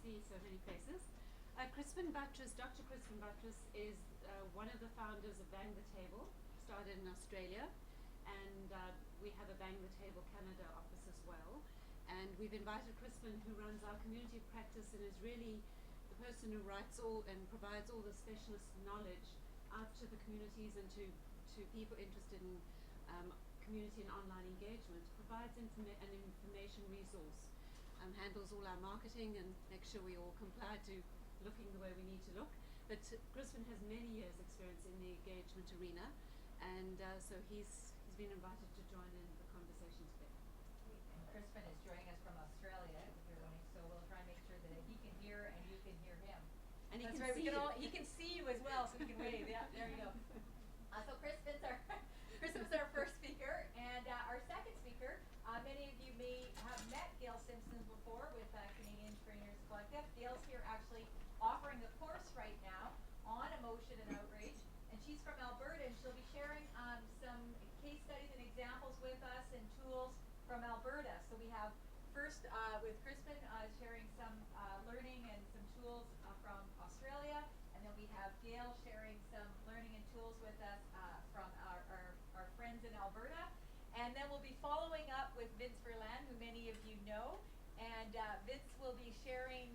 see so many faces. Crispin Buttress, Dr. Crispin Buttress is one of the founders of Bang the Table, started in Australia, and we have a Bang the Table Canada office as well. And we've invited Crispin, who runs our community of practice and is really the person who writes all and provides all the specialist knowledge out to the communities and to people interested in community and online engagement, provides an information resource, handles all our marketing and makes sure we all comply to looking the way we need to look. But Crispin has many years experience in the engagement arena, and so he's been invited to join in the conversation today. And Crispin is joining us from Australia, so we'll try and make sure that he can hear and you can hear him. And That's right. He can see you as well, so he can wave. Yeah, there you go. So Crispin's our first speaker, and our second speaker. Many of you may have met Gail Simpson before with Canadian Trainers Collective. Gail's here actually offering a course right now on emotion and outrage, and she's from Alberta, and she'll be sharing some case studies and examples with us and tools from Alberta. So we have first with Crispin sharing some learning and some tools from Australia, and then we have Gail sharing some learning and tools with us from our friends in Alberta. And then we'll be following up with Vince Verlan, who many of you know. And Vince will be sharing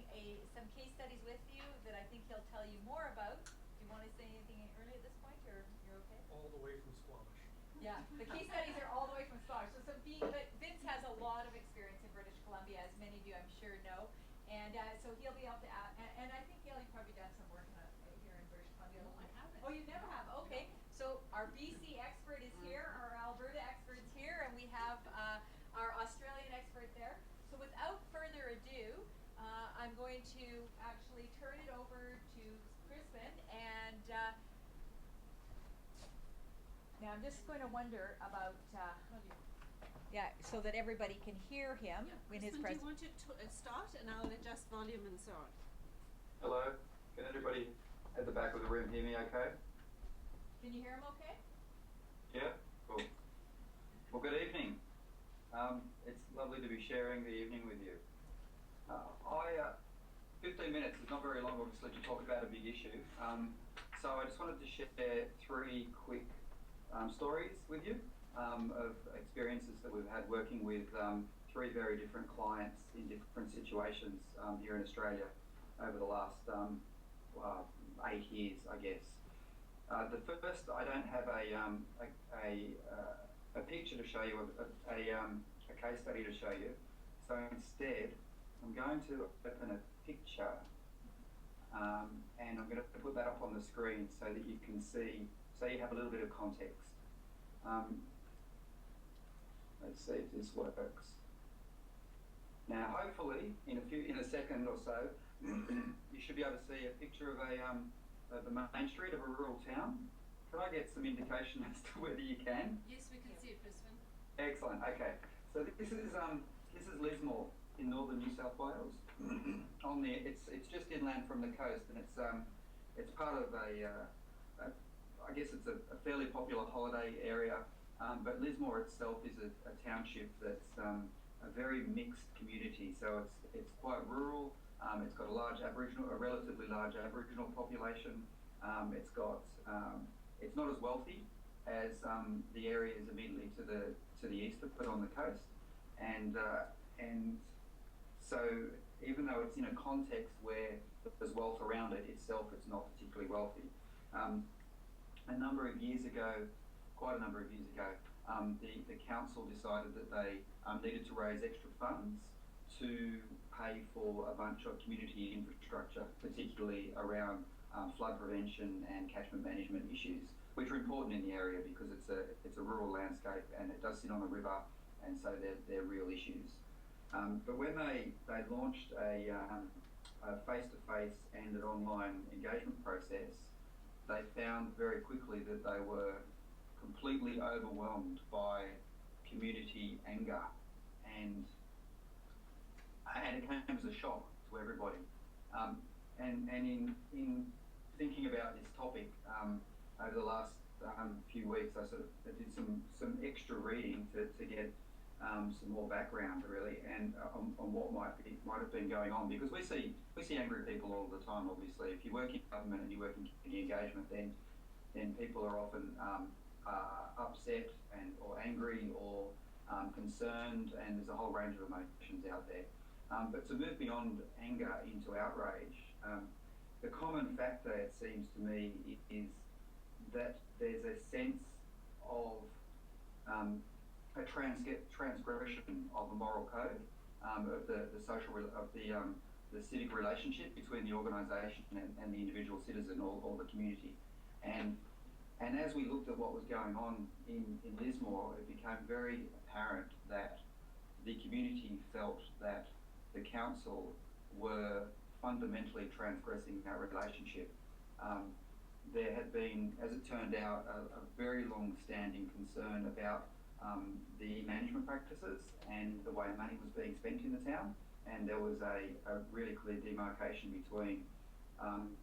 some case studies with you that I think he'll tell you more about. Do you want to say anything early at this point, or you're okay? All the way from Squamish. Yeah, the case studies are all the way from Squamish. But Vince has a lot of experience in British Columbia, as many of you I'm sure know. And so he'll be able to add, and I think, Gail, you've probably done some work here in British Columbia. No, I haven't. Oh, you never have? Okay. So our BC expert is here, our Alberta expert's here, and we have our Australian expert there. So without further ado, I'm going to actually turn it over to Crispin, and now I'm just going to wonder about, so that everybody can hear him in his Crispin, do you want presentation. to start, and I'll adjust volume and so on. Hello, can everybody at the back of the room hear me okay? Can you hear him okay? Yeah, cool. Well, good evening. It's lovely to be sharing the evening with you. 15 minutes is not very long, obviously, to talk about a big issue. So I just wanted to share three quick stories with you of experiences that we've had working with three very different clients in different situations here in Australia over the last 8 years, I guess. The first, I don't have a picture to show you, a case study to show you. So instead, I'm going to open a picture, and I'm going to put that up on the screen so that you can see, so you have a little bit of context. Let's see if this works. Now, hopefully, in a second or so, you should be able to see a picture of the main street of a rural town. Can I get some indication as to whether you can? Yes, we can see it, Crispin. Excellent. Okay. So this is Lismore in northern New South Wales. It's just inland from the coast, and it's part of I guess it's a fairly popular holiday area. But Lismore itself is a township that's a very mixed community. So it's quite rural. It's got a relatively large Aboriginal population. It's not as wealthy as the areas immediately to the east, but on the coast. And so even though it's in a context where there's wealth around it itself, it's not particularly wealthy. Quite a number of years ago, the council decided that they needed to raise extra funds to pay for a bunch of community infrastructure, particularly around flood prevention and catchment management issues, which are important in the area because it's a rural landscape and it does sit on a river, and so they're real issues. But when they launched a face-to-face and an online engagement process, they found very quickly that they were completely overwhelmed by community anger, and it came as a shock to everybody. And in thinking about this topic over the last few weeks, I sort of did some extra reading to get some more background really, and on what might have been going on, because we see angry people all the time. Obviously, if you work in government and you work in community engagement, then people are often upset or angry or concerned, and there's a whole range of emotions out there. But to move beyond anger into outrage, the common factor, it seems to me, is that there's a sense of a transgression of a moral code, of the civic relationship between the organisation and the individual citizen or the community. And as we looked at what was going on in Lismore, it became very apparent that the community felt that the council were fundamentally transgressing that relationship. There had been, as it turned out, a very long-standing concern about the management practices and the way money was being spent in the town, and there was a really clear demarcation between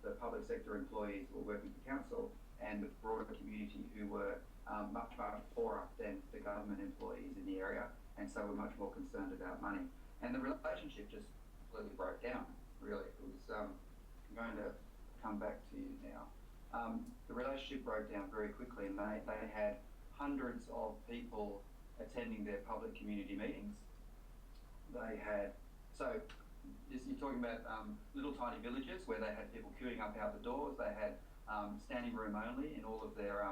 the public sector employees who were working for council and the broader community who were much poorer than the government employees in the area, and so were much more concerned about money. And the relationship just completely broke down, really. It was, I'm going to come back to you now. The relationship broke down very quickly, and they had hundreds of people attending their public community meetings. They had, so you're talking about little tiny villages where they had people queuing up out the doors. They had standing room only in all of their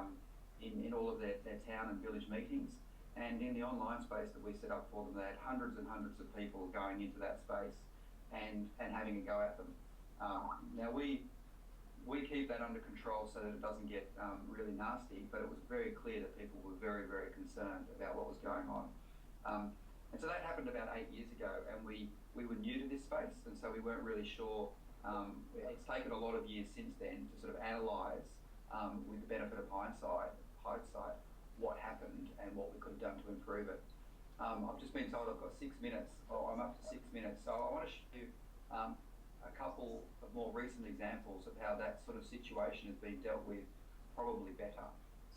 their town and village meetings. And in the online space that we set up for them, they had hundreds and hundreds of people going into that space and having a go at them. Now we keep that under control so that it doesn't get really nasty, but it was very clear that people were very, very concerned about what was going on. And so that happened about 8 years ago, and we were new to this space, and so we weren't really sure. It's taken a lot of years since then to sort of analyse, with the benefit of hindsight, what happened and what we could have done to improve it. I've just been told I've got 6 minutes, or I'm up to 6 minutes, so I want to show you a couple of more recent examples of how that sort of situation has been dealt with probably better.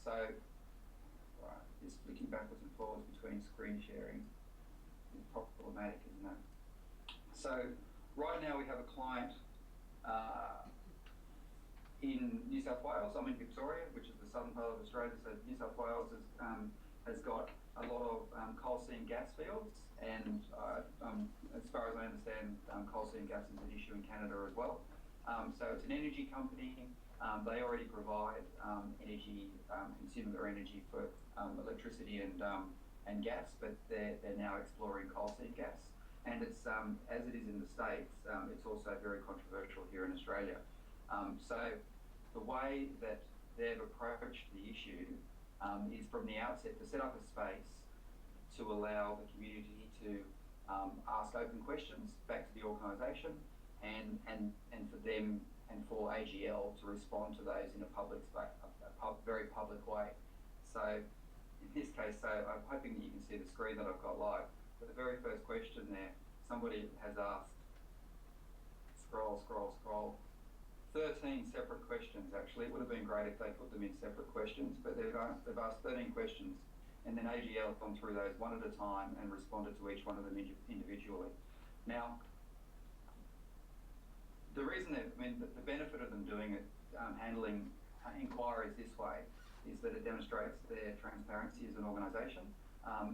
So, right, just flicking backwards and forwards between screen sharing is problematic, isn't it? So, right now we have a client in New South Wales. I'm in Victoria, which is the southern part of Australia. So New South Wales has got a lot of coal seam gas fields, and as far as I understand, coal seam gas is an issue in Canada as well. So it's an energy company. They already provide consumer energy for electricity and gas, but they're now exploring coal seam gas. And it's as it is in the States, it's also very controversial here in Australia. So the way that they've approached the issue is from the outset to set up a space to allow the community to ask open questions back to the organisation, and for them and for AGL to respond to those in a public space, very public way. So in this case, so I'm hoping that you can see the screen that I've got live. But the very first question there, somebody has asked, scroll, 13 separate questions actually. It would have been great if they put them in separate questions, but they've asked 13 questions, and then AGL have gone through those one at a time and responded to each one of them individually. Now, the reason that, the benefit of them doing it, handling inquiries this way, is that it demonstrates their transparency as an organisation,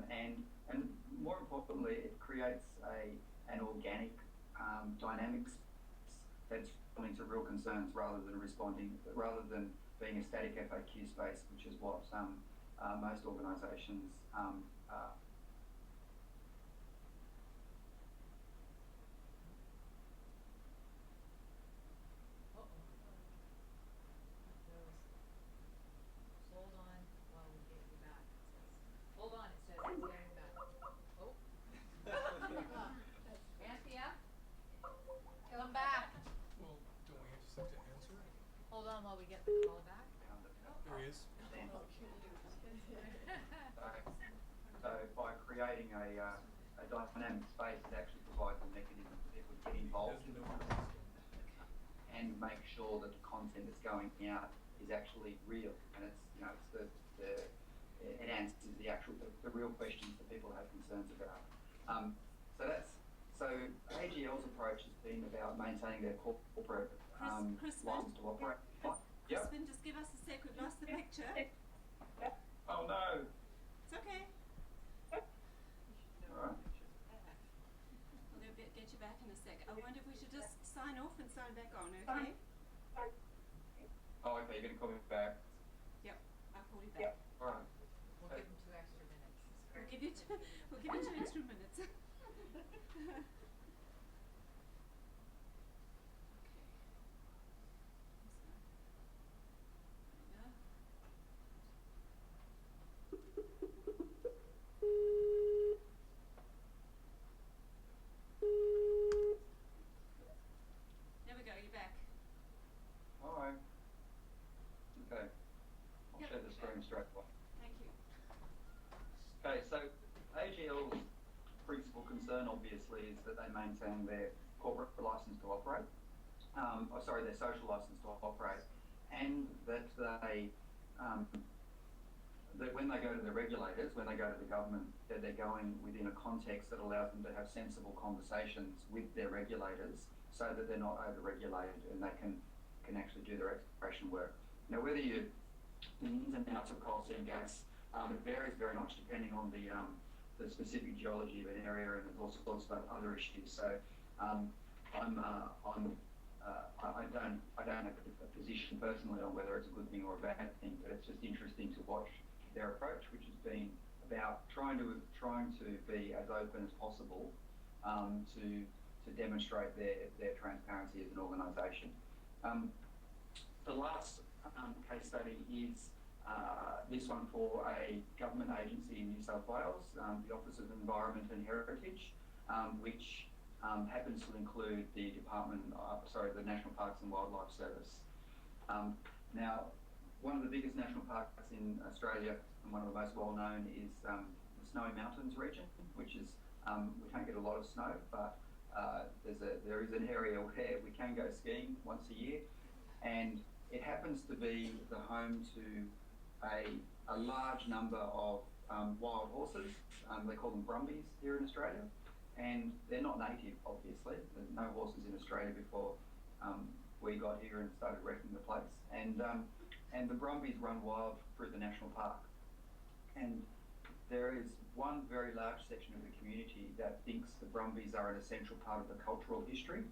and more importantly, it creates an organic dynamics that's responding to real concerns rather than being a static FAQ space, which is what most organisations are. Hold on while we get you back. It says. Hold on, it says it's getting back. Oh. Anthea, come back. Well, don't we just have to answer? Hold on while we get the call back. There he is. So by creating a dynamic space, it actually provides a mechanism for people to get involved in the conversation and make sure that the content that's going out is actually real, and it's it answers the real questions that people have concerns about. So AGL's approach has been about maintaining their corporate Crispin? license to operate. Yep. Crispin, just give us a sec. We've lost the picture. Oh no. It's okay. All right. We'll get you back in a sec. I wonder if we should just sign off and sign back on, okay? Oh, okay. You're gonna call me back. Yep, I'll call you back. All right. We'll give them 2 extra minutes. We'll give you 2 extra minutes. Okay. There we go, you're back. All right. Okay. I'll Yep. share the screen straight away. Thank you. Okay, so AGL's principal concern obviously is that they maintain their corporate license to operate, their social license to operate, and that that when they go to the regulators, when they go to the government, that they're going within a context that allows them to have sensible conversations with their regulators so that they're not over-regulated and they can actually do their exploration work. Now, whether you the ins and outs of coal seam gas, it varies very much depending on the specific geology of an area, and there's all sorts of other issues. So I don't have a position personally on whether it's a good thing or a bad thing, but it's just interesting to watch their approach, which has been about trying to be as open as possible to demonstrate their transparency as an organisation. The last case study is this one for a government agency in New South Wales, the Office of Environment and Heritage, which happens to include the the National Parks and Wildlife Service. Now, one of the biggest national parks in Australia and one of the most well-known is the Snowy Mountains region, which is we can't get a lot of snow, but there is an area where we can go skiing once a year, and it happens to be the home to a large number of wild horses. They call them brumbies here in Australia, and they're not native, obviously. There's no horses in Australia before we got here and started wrecking the place. And the brumbies run wild through the national park. And there is one very large section of the community that thinks the brumbies are an essential part of the cultural history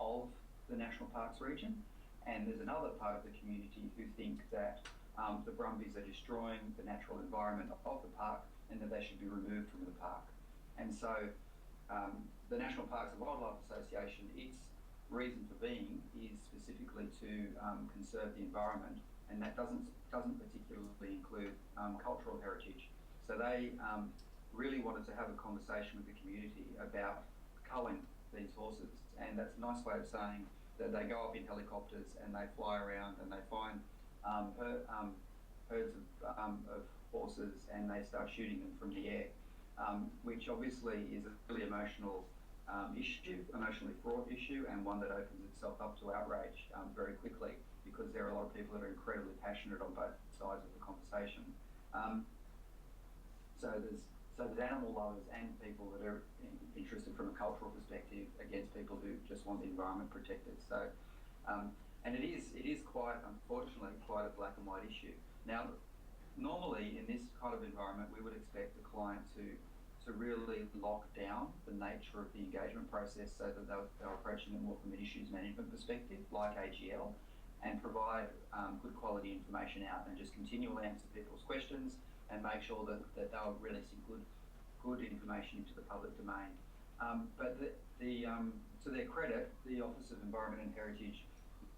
of the national parks region. And there's another part of the community who think that the brumbies are destroying the natural environment of the park and that they should be removed from the park. And so the National Parks and Wildlife Association, its reason for being is specifically to conserve the environment, and that doesn't particularly include cultural heritage. So they really wanted to have a conversation with the community about culling these horses, and that's a nice way of saying that they go up in helicopters and they fly around and they find herds of horses and they start shooting them from the air, which obviously is a really emotionally fraught issue, and one that opens itself up to outrage very quickly, because there are a lot of people that are incredibly passionate on both sides of the conversation. So there's animal lovers and people that are interested from a cultural perspective against people who just want the environment protected. So, and it is quite, unfortunately, quite a black and white issue. Now, normally in this kind of environment, we would expect the client to really lock down the nature of the engagement process so that they're approaching it more from an issues management perspective, like AGL, and provide good quality information out and just continually answer people's questions and make sure that they're releasing good information into the public domain. But to their credit, the Office of Environment and Heritage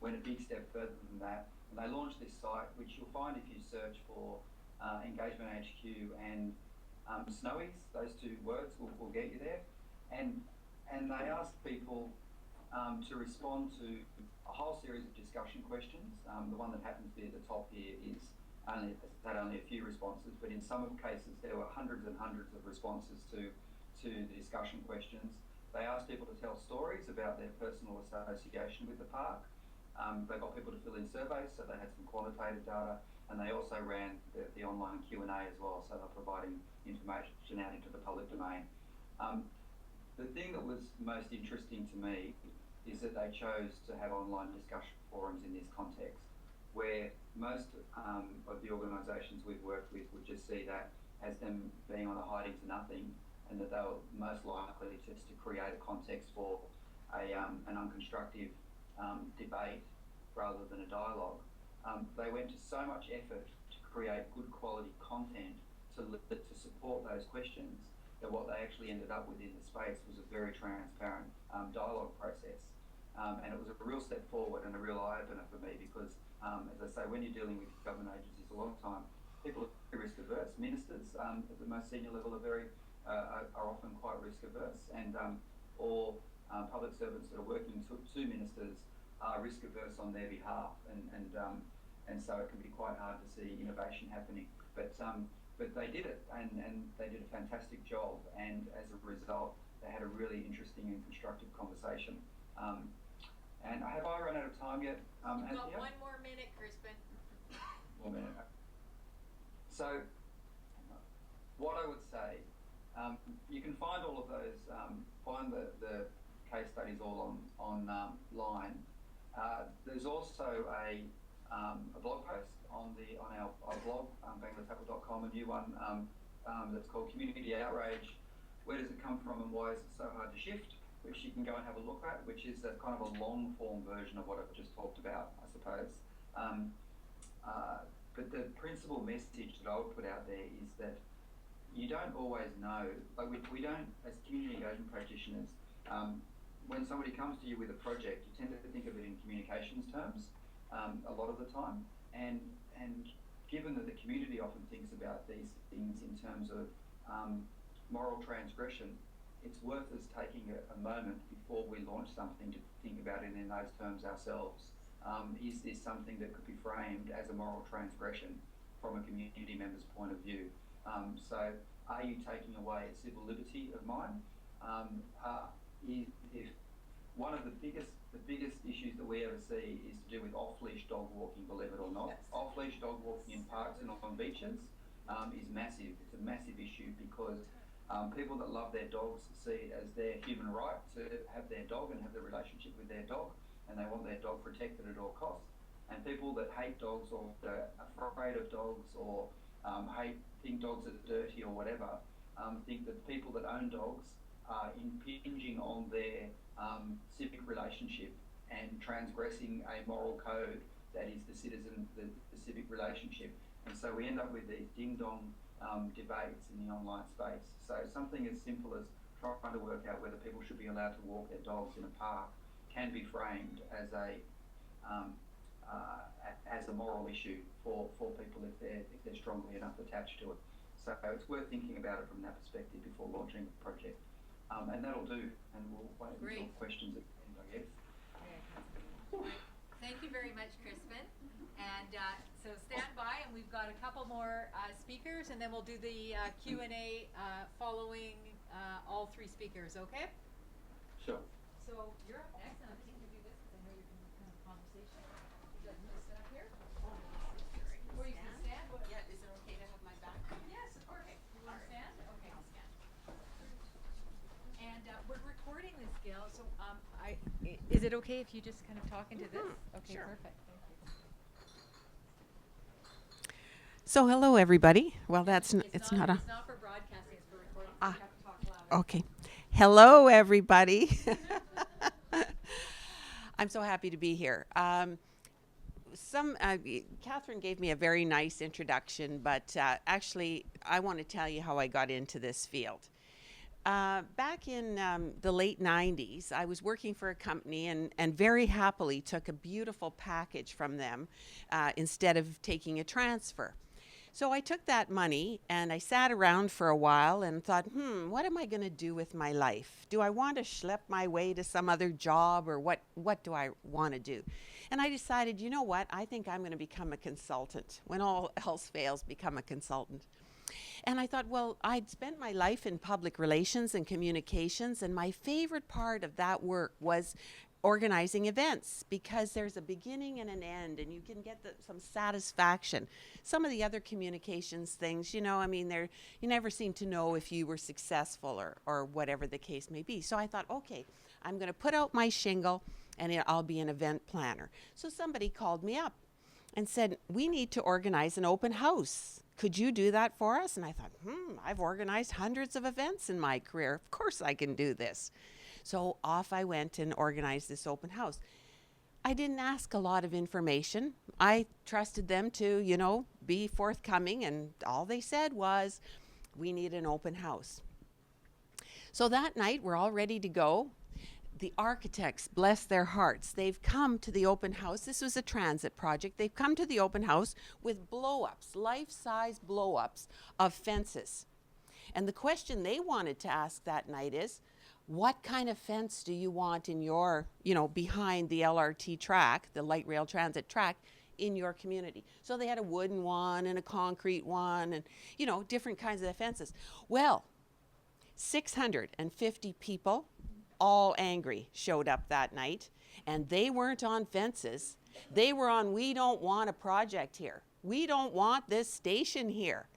went a big step further than that, and they launched this site, which you'll find if you search for Engagement HQ and Snowies. Those two words will get you there. And they asked people to respond to a whole series of discussion questions. The one that happens to be at the top here had only a few responses, but in some cases there were hundreds and hundreds of responses to the discussion questions. They asked people to tell stories about their personal association with the park. They got people to fill in surveys, so they had some quantitative data, and they also ran the online Q&A as well, so they're providing information out into the public domain. The thing that was most interesting to me is that they chose to have online discussion forums in this context, where most of the organisations we've worked with would just see that as them being on a hiding to nothing, and that they were most likely just to create a context for an unconstructive debate rather than a dialogue. They went to so much effort to create good quality content to support those questions, that what they actually ended up with in the space was a very transparent dialogue process. And it was a real step forward and a real eye-opener for me because, as I say, when you're dealing with government agencies a lot of time, people are very risk averse. Ministers at the most senior level are often quite risk averse, and or public servants that are working to ministers are risk averse on their behalf, and so it can be quite hard to see innovation happening. But they did it, and they did a fantastic job, and as a result, they had a really interesting and constructive conversation. And have I run out of time yet? You've got 1 more minute, Crispin. 1 minute. So, what I would say, you can find all of those, find the case studies all online. There's also a blog post on our blog, banglatapple.com, a new one that's called Community Outrage. Where does it come from and why is it so hard to shift? Which you can go and have a look at, which is a kind of a long form version of what I've just talked about, I suppose. But the principal message that I would put out there is that you don't always know, like we don't, as community engagement practitioners, when somebody comes to you with a project, you tend to think of it in communications terms a lot of the time, and given that the community often thinks about these things in terms of moral transgression, it's worth us taking a moment before we launch something to think about it in those terms ourselves. Is this something that could be framed as a moral transgression from a community member's point of view? So are you taking away a civil liberty of mine? If one of the biggest issues that we ever see is to do with off-leash dog walking, believe it or not. Yes. Off-leash dog walking in parks and on beaches is massive. It's a massive issue because people that love their dogs see it as their human right to have their dog and have the relationship with their dog, and they want their dog protected at all costs. And people that hate dogs or are afraid of dogs or think dogs are dirty or whatever, think that people that own dogs are impinging on their civic relationship and transgressing a moral code that is the civic relationship. And so we end up with these ding-dong debates in the online space. So something as simple as trying to work out whether people should be allowed to walk their dogs in a park can be framed as a moral issue for people if they're strongly enough attached to it. So it's worth thinking about it from that perspective before launching the project. And that'll do, and we'll wait until questions at the end, I guess. Thank you very much, Crispin. And so stand by, and we've got a couple more speakers, and then we'll do the Q&A following all 3 speakers, okay? Sure. So you're up next, and I'm thinking to do this because I know you're going to kind of conversation. Would you like me to sit up here? Or you can stand? Yeah, is it okay to have my back? Yes, of course. You want to stand? Okay, I'll stand. And we're recording this, Gail, so is it okay if you just kind of talk into this? Okay, Sure. perfect. Thank you. So hello everybody. Well, it's not It's not for broadcasting, it's for recording. So you have to talk louder. okay. Hello everybody. I'm so happy to be here. Catherine gave me a very nice introduction, but actually I want to tell you how I got into this field. Back in the late 90s, I was working for a company and very happily took a beautiful package from them instead of taking a transfer. So I took that money and I sat around for a while and thought, what am I going to do with my life? Do I want to schlep my way to some other job, or what do I want to do? And I decided, you know what? I think I'm going to become a consultant. When all else fails, become a consultant. And I thought, well, I'd spent my life in public relations and communications, and my favorite part of that work was organizing events because there's a beginning and an end, and you can get some satisfaction. Some of the other communications things, you know, I mean, you never seem to know if you were successful or whatever the case may be. So I thought, okay, I'm going to put out my shingle and I'll be an event planner. So somebody called me up and said, we need to organize an open house. Could you do that for us? And I thought, I've organized hundreds of events in my career. Of course I can do this. So off I went and organized this open house. I didn't ask a lot of information. I trusted them to, you know, be forthcoming, and all they said was, we need an open house. So that night, we're all ready to go. The architects, bless their hearts, they've come to the open house. This was a transit project. They've come to the open house with blow-ups, life-size blow-ups of fences. And the question they wanted to ask that night is, what kind of fence do you want in your, you know, behind the LRT track, the light rail transit track, in your community? So they had a wooden one and a concrete one and, you know, different kinds of fences. Well, 650 people, all angry, showed up that night, and they weren't on fences. They were on, we don't want a project here. We don't want this station here.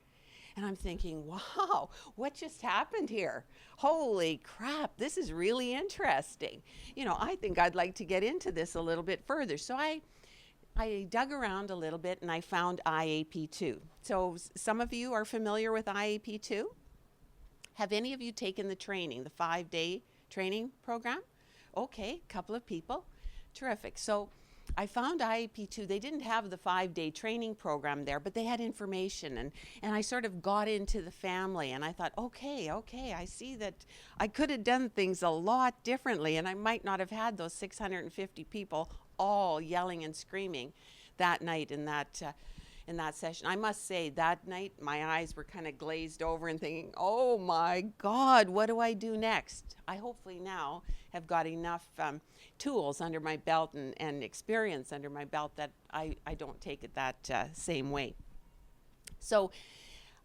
And I'm thinking, wow, what just happened here? Holy crap, this is really interesting. You know, I think I'd like to get into this a little bit further. So I dug around a little bit and I found IAP2. So some of you are familiar with IAP2? Have any of you taken the training, the 5-day training program? Okay, a couple of people. Terrific. So I found IAP2. They didn't have the 5-day training program there, but they had information, and I sort of got into the family, and I thought, okay, I see that I could have done things a lot differently, and I might not have had those 650 people all yelling and screaming that night in that session. I must say, that night my eyes were kind of glazed over and thinking, oh my God, what do I do next? I hopefully now have got enough tools under my belt and experience under my belt that I don't take it that same way. So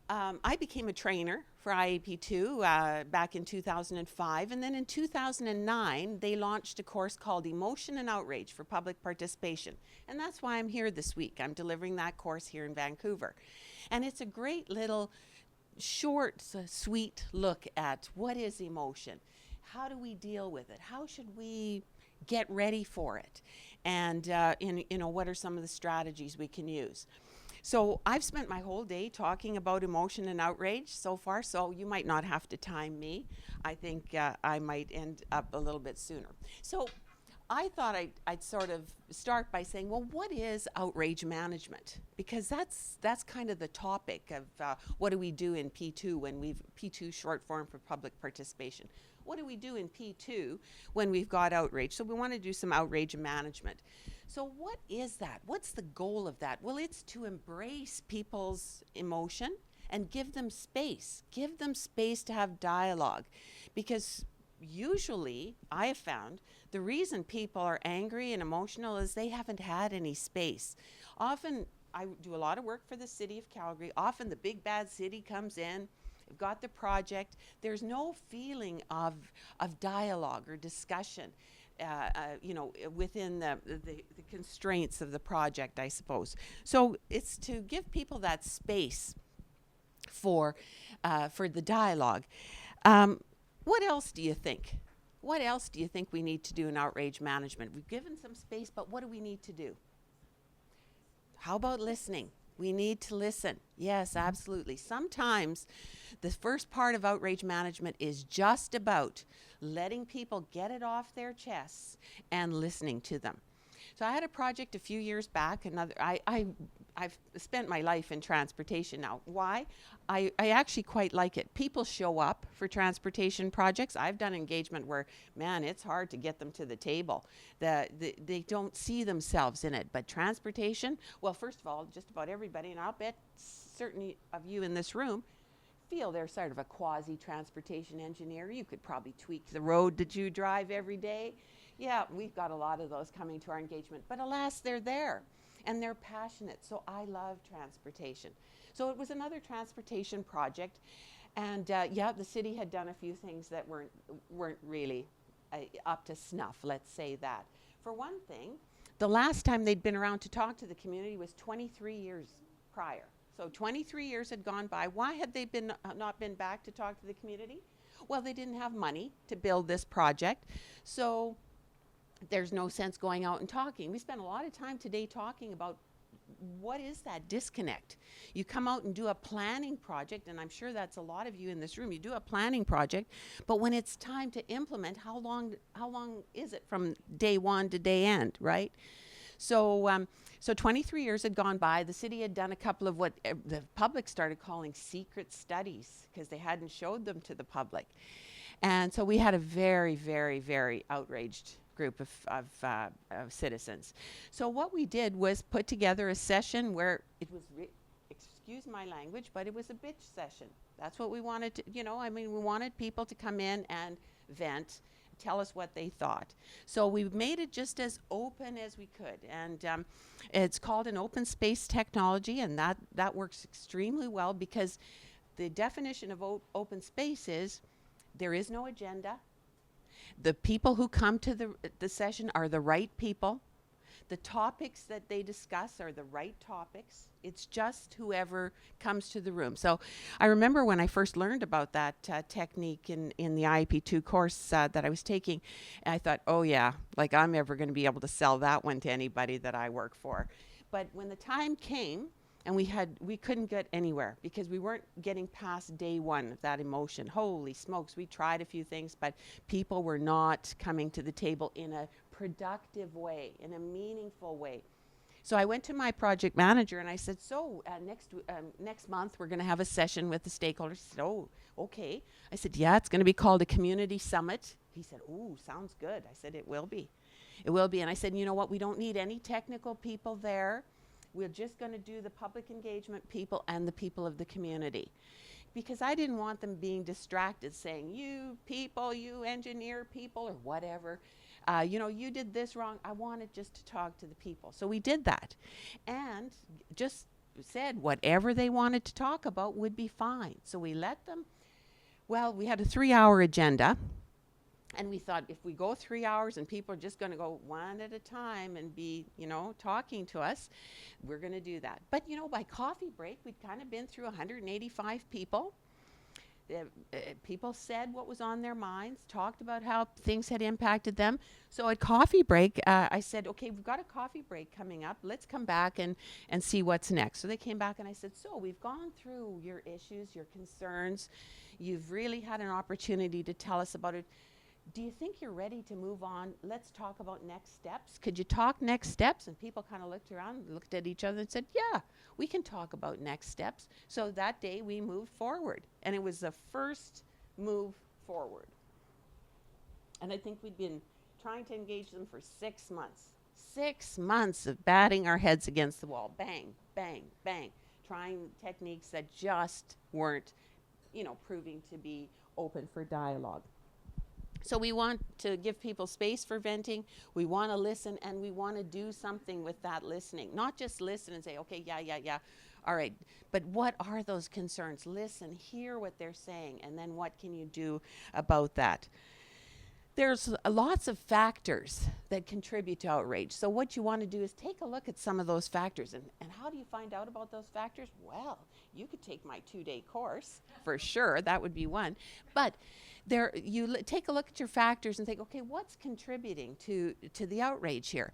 I became a trainer for IAP2 back in 2005, and then in 2009 they launched a course called Emotion and Outrage for public participation, and that's why I'm here this week. I'm delivering that course here in Vancouver, and it's a great little short, sweet look at what is emotion, how do we deal with it, how should we get ready for it, and what are some of the strategies we can use. So I've spent my whole day talking about emotion and outrage so far, so you might not have to time me. I think I might end up a little bit sooner. So I thought I'd sort of start by saying, well, what is outrage management? Because that's kind of the topic of what do we do in P2 when P2 short form for public participation. What do we do in P2 when we've got outrage? So we want to do some outrage management. So what is that? What's the goal of that? Well, it's to embrace people's emotion and give them space. Give them space to have dialogue. Because usually, I have found, the reason people are angry and emotional is they haven't had any space. Often, I do a lot of work for the city of Calgary. Often the big bad city comes in, they've got the project. There's no feeling of dialogue or discussion. Within the constraints of the project, I suppose. So it's to give people that space for the dialogue. What else do you think? What else do you think we need to do in outrage management? We've given some space, but what do we need to do? How about listening? We need to listen. Yes, absolutely. Sometimes the first part of outrage management is just about letting people get it off their chests and listening to them. So I had a project a few years back. I've spent my life in transportation now. Why? I actually quite like it. People show up for transportation projects. I've done engagement where, man, it's hard to get them to the table. They don't see themselves in it. But transportation, well, first of all, just about everybody, and I'll bet certain of you in this room, feel they're sort of a quasi-transportation engineer. You could probably tweak the road that you drive every day. Yeah, we've got a lot of those coming to our engagement. But alas, they're there. And they're passionate. So I love transportation. So it was another transportation project. And the city had done a few things that weren't really up to snuff, let's say that. For one thing, the last time they'd been around to talk to the community was 23 years prior. So 23 years had gone by. Why had they not been back to talk to the community? Well, they didn't have money to build this project, so there's no sense going out and talking. We spent a lot of time today talking about what is that disconnect. You come out and do a planning project, and I'm sure that's a lot of you in this room. You do a planning project, but when it's time to implement, how long is it from day one to day end, right? So 23 years had gone by. The city had done a couple of what the public started calling secret studies because they hadn't showed them to the public. And so we had a very, very, very outraged group of citizens. So what we did was put together a session where it was, excuse my language, but it was a bitch session. That's what we wanted to, we wanted people to come in and vent, tell us what they thought. So we made it just as open as we could. And it's called an open space technology, and that works extremely well because the definition of open space is there is no agenda. The people who come to the session are the right people. The topics that they discuss are the right topics. It's just whoever comes to the room. So I remember when I first learned about that technique in the IAP2 course that I was taking, and I thought, oh yeah, like I'm ever going to be able to sell that one to anybody that I work for. But when the time came, and we couldn't get anywhere because we weren't getting past day one of that emotion. Holy smokes, we tried a few things, but people were not coming to the table in a productive way, in a meaningful way. So I went to my project manager and I said, so next month we're going to have a session with the stakeholders. He said, oh, okay. I said, yeah, it's going to be called a community summit. He said, ooh, sounds good. I said, it will be. It will be. And I said, you know what, we don't need any technical people there. We're just going to do the public engagement people and the people of the community. Because I didn't want them being distracted saying, you people, you engineer people or whatever, you did this wrong. I wanted just to talk to the people. So we did that and just said whatever they wanted to talk about would be fine. So we let them, we had a 3-hour agenda. And we thought if we go 3 hours and people are just going to go one at a time and be, talking to us, we're going to do that. But, by coffee break, we'd kind of been through 185 people. People said what was on their minds, talked about how things had impacted them. So at coffee break, I said, okay, we've got a coffee break coming up. Let's come back and see what's next. So they came back and I said, so we've gone through your issues, your concerns. You've really had an opportunity to tell us about it. Do you think you're ready to move on? Let's talk about next steps. Could you talk next steps? And people kind of looked around, looked at each other and said, yeah, we can talk about next steps. So that day we moved forward. And it was the first move forward. And I think we'd been trying to engage them for 6 months. 6 months of batting our heads against the wall. Bang, bang, bang. Trying techniques that just weren't, proving to be open for dialogue. So we want to give people space for venting. We want to listen, and we want to do something with that listening. Not just listen and say, okay, yeah. All right. But what are those concerns? Listen, hear what they're saying, and then what can you do about that? There's lots of factors that contribute to outrage. So what you want to do is take a look at some of those factors. And how do you find out about those factors? Well, you could take my 2-day course for sure. That would be one. But take a look at your factors and think, okay, what's contributing to the outrage here?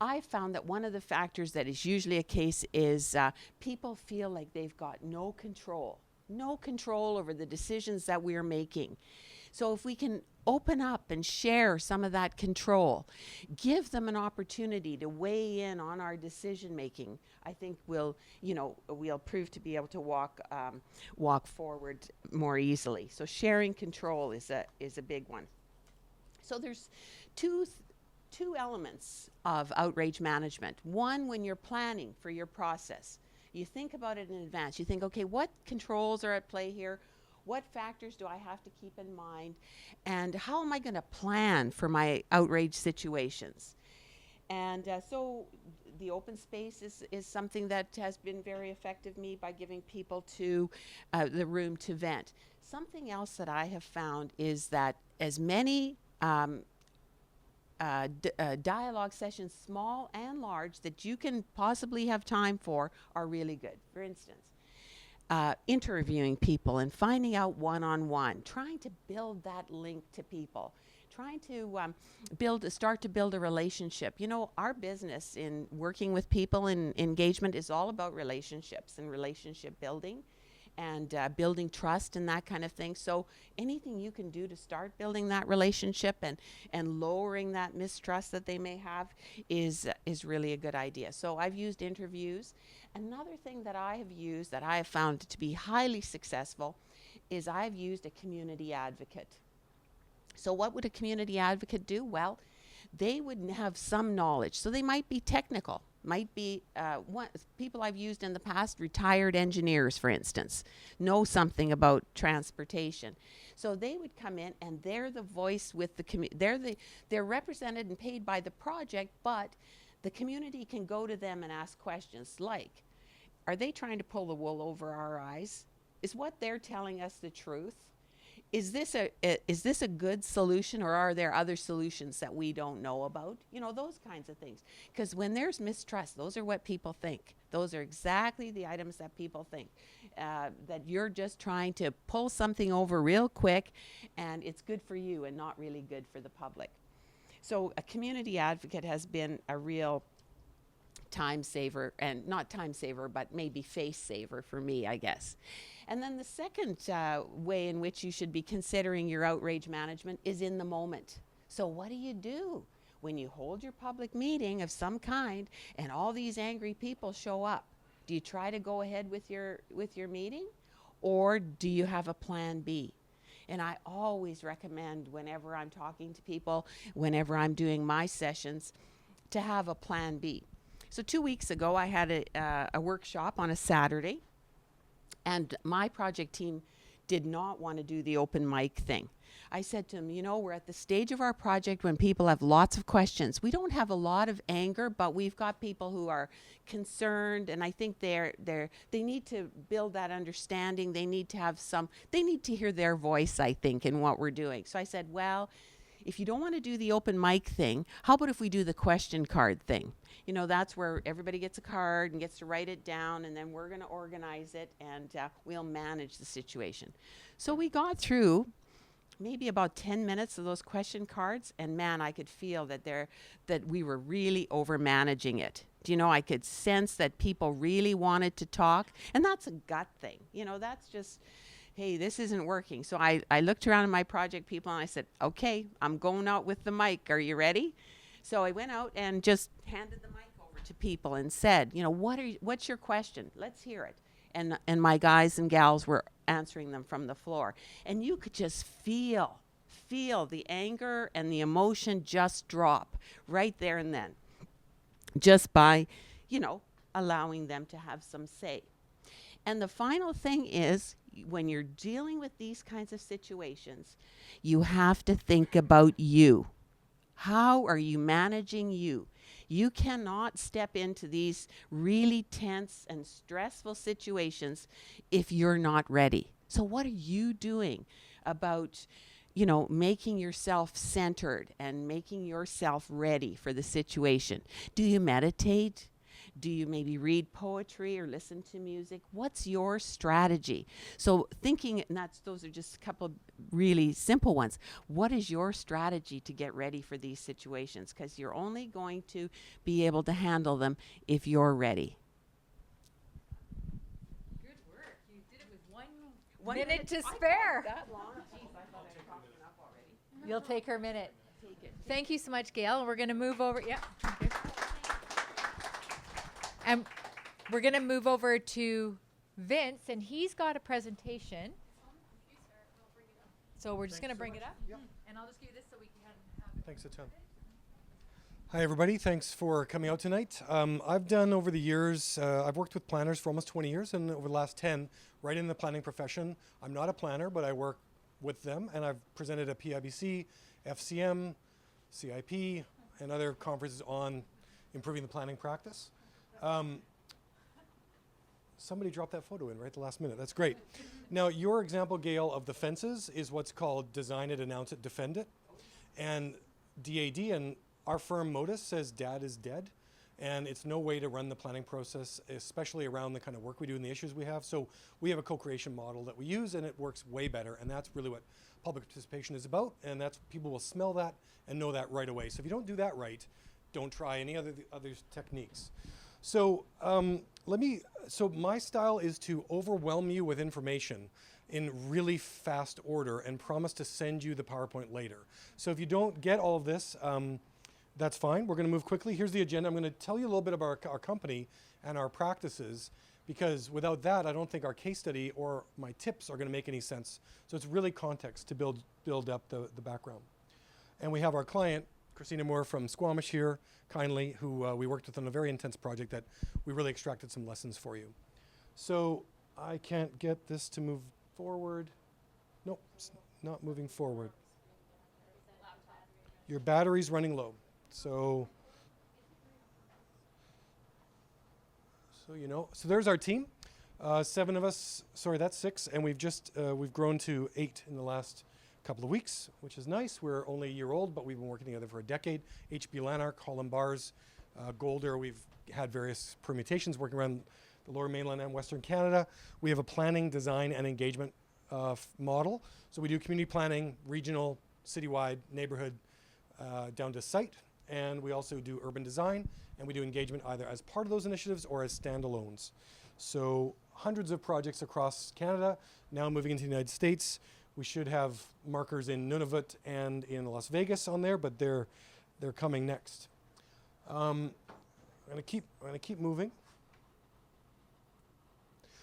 I found that one of the factors that is usually a case is people feel like they've got no control over the decisions that we're making. So if we can open up and share some of that control, give them an opportunity to weigh in on our decision making, I think we'll prove to be able to walk forward more easily. So sharing control is a big one. So there's two elements of outrage management. One, when you're planning for your process, you think about it in advance. You think, okay, what controls are at play here? What factors do I have to keep in mind? And how am I going to plan for my outrage situations? And so the open space is something that has been very effective me by giving people to the room to vent. Something else that I have found is that as many dialogue sessions, small and large, that you can possibly have time for, are really good. For instance, interviewing people and finding out one-on-one, trying to build that link to people, trying to start to build a relationship. You know, our business in working with people in engagement is all about relationships and relationship building and building trust and that kind of thing. So anything you can do to start building that relationship and lowering that mistrust that they may have is really a good idea. So I've used interviews. Another thing that I have used that I have found to be highly successful is I've used a community advocate. So what would a community advocate do? Well, they would have some knowledge. So they might be technical, might be people I've used in the past, retired engineers, for instance, know something about transportation. So they would come in and they're the voice with the community. They're represented and paid by the project, but the community can go to them and ask questions like, are they trying to pull the wool over our eyes? Is what they're telling us the truth? Is this a good solution, or are there other solutions that we don't know about? You know, those kinds of things. Because when there's mistrust, those are what people think. Those are exactly the items that people think. That you're just trying to pull something over real quick, and it's good for you and not really good for the public. So a community advocate has been a real time saver, and not time saver, but maybe face saver for me, I guess. And then the second way in which you should be considering your outrage management is in the moment. So what do you do when you hold your public meeting of some kind and all these angry people show up? Do you try to go ahead with your meeting, or do you have a plan B? And I always recommend, whenever I'm talking to people, whenever I'm doing my sessions, to have a plan B. So 2 weeks ago, I had a workshop on a Saturday, and my project team did not want to do the open mic thing. I said to them, you know, we're at the stage of our project when people have lots of questions. We don't have a lot of anger, but we've got people who are concerned, and I think they need to build that understanding. They need to hear their voice, I think, in what we're doing. So I said, well, if you don't want to do the open mic thing, how about if we do the question card thing? You know, that's where everybody gets a card and gets to write it down, and then we're going to organize it, and we'll manage the situation. So we got through maybe about 10 minutes of those question cards, and man, I could feel that we were really over managing it. You know, I could sense that people really wanted to talk, and that's a gut thing. You know, that's just, hey, this isn't working. So I looked around at my project people and I said, okay, I'm going out with the mic. Are you ready? So I went out and just handed the mic over to people and said, you know, what's your question? Let's hear it. And my guys and gals were answering them from the floor. And you could just feel the anger and the emotion just drop right there and then, just by, you know, allowing them to have some say. And the final thing is, when you're dealing with these kinds of situations, you have to think about you. How are you managing you? You cannot step into these really tense and stressful situations if you're not ready. So what are you doing about, you know, making yourself centered and making yourself ready for the situation? Do you meditate? Do you maybe read poetry or listen to music? What's your strategy? So thinking, and those are just a couple of really simple ones. What is your strategy to get ready for these situations? Because you're only going to be able to handle them if you're ready. Good work. You did it with one minute to spare. That long? Jeez, I thought I talked enough already. You'll take her minute. Take it. Thank you so much, Gail. We're going to move over. Yeah. Okay. And we're going to move over to Vince, and he's got a presentation. So we're just going to bring it up. Yep. And I'll just give you this so we can have it. Thanks a ton. Hi, everybody. Thanks for coming out tonight. I've done over the years, I've worked with planners for almost 20 years, and over the last 10, right in the planning profession. I'm not a planner, but I work with them, and I've presented at PIBC, FCM, CIP, and other conferences on improving the planning practice. Somebody dropped that photo in right at the last minute. That's great. Now, your example, Gail, of the fences is what's called design it, announce it, defend it. and DAD, and our firm Modus says Dad is dead, and it's no way to run the planning process, especially around the kind of work we do and the issues we have. So we have a co-creation model that we use, and it works way better, and that's really what public participation is about, and that's people will smell that and know that right away. So if you don't do that right, don't try any other techniques. So so my style is to overwhelm you with information in really fast order and promise to send you the PowerPoint later. So if you don't get all of this, that's fine. We're going to move quickly. Here's the agenda. I'm going to tell you a little bit about our company and our practices, because without that, I don't think our case study or my tips are going to make any sense. So it's really context to build up the background. And we have our client, Christina Moore from Squamish here, kindly, who we worked with on a very intense project that we really extracted some lessons for you. So I can't get this to move forward. Nope, it's not moving forward. Your battery's running low. So you know, so there's our team. 7 of us, sorry, that's 6, and we've grown to 8 in the last couple of weeks, which is nice. We're only a year old, but we've been working together for a decade. HB Lanark, Holland Bars, Golder, we've had various permutations working around the Lower Mainland and Western Canada. We have a planning, design, and engagement model. So we do community planning, regional, citywide, neighborhood, down to site. And we also do urban design, and we do engagement either as part of those initiatives or as standalones. So hundreds of projects across Canada, now moving into the United States. We should have markers in Nunavut and in Las Vegas on there, but they're coming next. I'm gonna keep moving.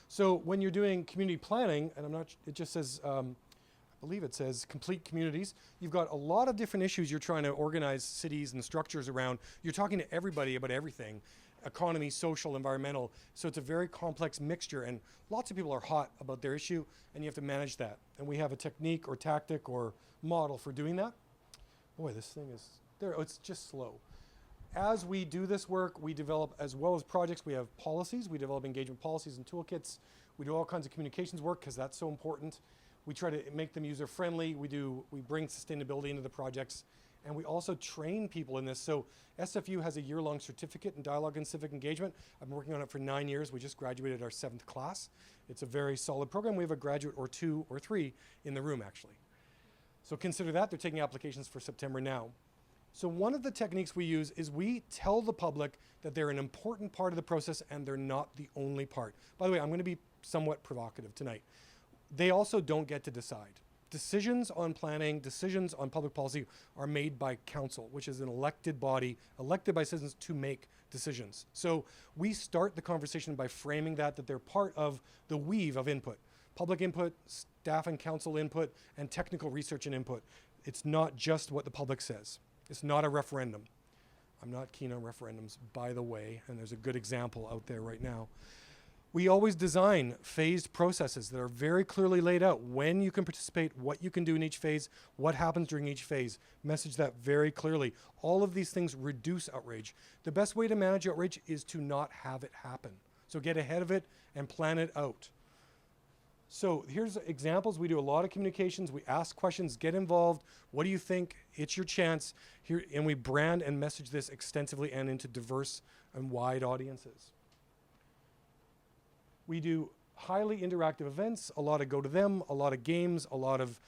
So when you're doing community planning, and it just says, I believe it says complete communities. You've got a lot of different issues you're trying to organize cities and structures around. You're talking to everybody about everything, economy, social, environmental. So it's a very complex mixture, and lots of people are hot about their issue, and you have to manage that. And we have a technique or tactic or model for doing that. Boy, this thing is there. Oh, it's just slow. As we do this work, we develop, as well as projects, we have policies. We develop engagement policies and toolkits. We do all kinds of communications work because that's so important. We try to make them user-friendly. We bring sustainability into the projects, and we also train people in this. So SFU has a year-long certificate in dialogue and civic engagement. I've been working on it for 9 years. We just graduated our 7th class. It's a very solid program. We have a graduate or 2 or 3 in the room, actually. So consider that. They're taking applications for September now. So one of the techniques we use is we tell the public that they're an important part of the process and they're not the only part. By the way, I'm going to be somewhat provocative tonight. They also don't get to decide. Decisions on planning, decisions on public policy are made by council, which is an elected body, elected by citizens to make decisions. So we start the conversation by framing that they're part of the weave of input. Public input, staff and council input, and technical research and input. It's not just what the public says. It's not a referendum. I'm not keen on referendums, by the way, and there's a good example out there right now. We always design phased processes that are very clearly laid out when you can participate, what you can do in each phase, what happens during each phase. Message that very clearly. All of these things reduce outrage. The best way to manage outrage is to not have it happen. So get ahead of it and plan it out. So here's examples. We do a lot of communications. We ask questions, get involved. What do you think? It's your chance. Here, and we brand and message this extensively and into diverse and wide audiences. We do highly interactive events, a lot of go to them, a lot of games, a lot of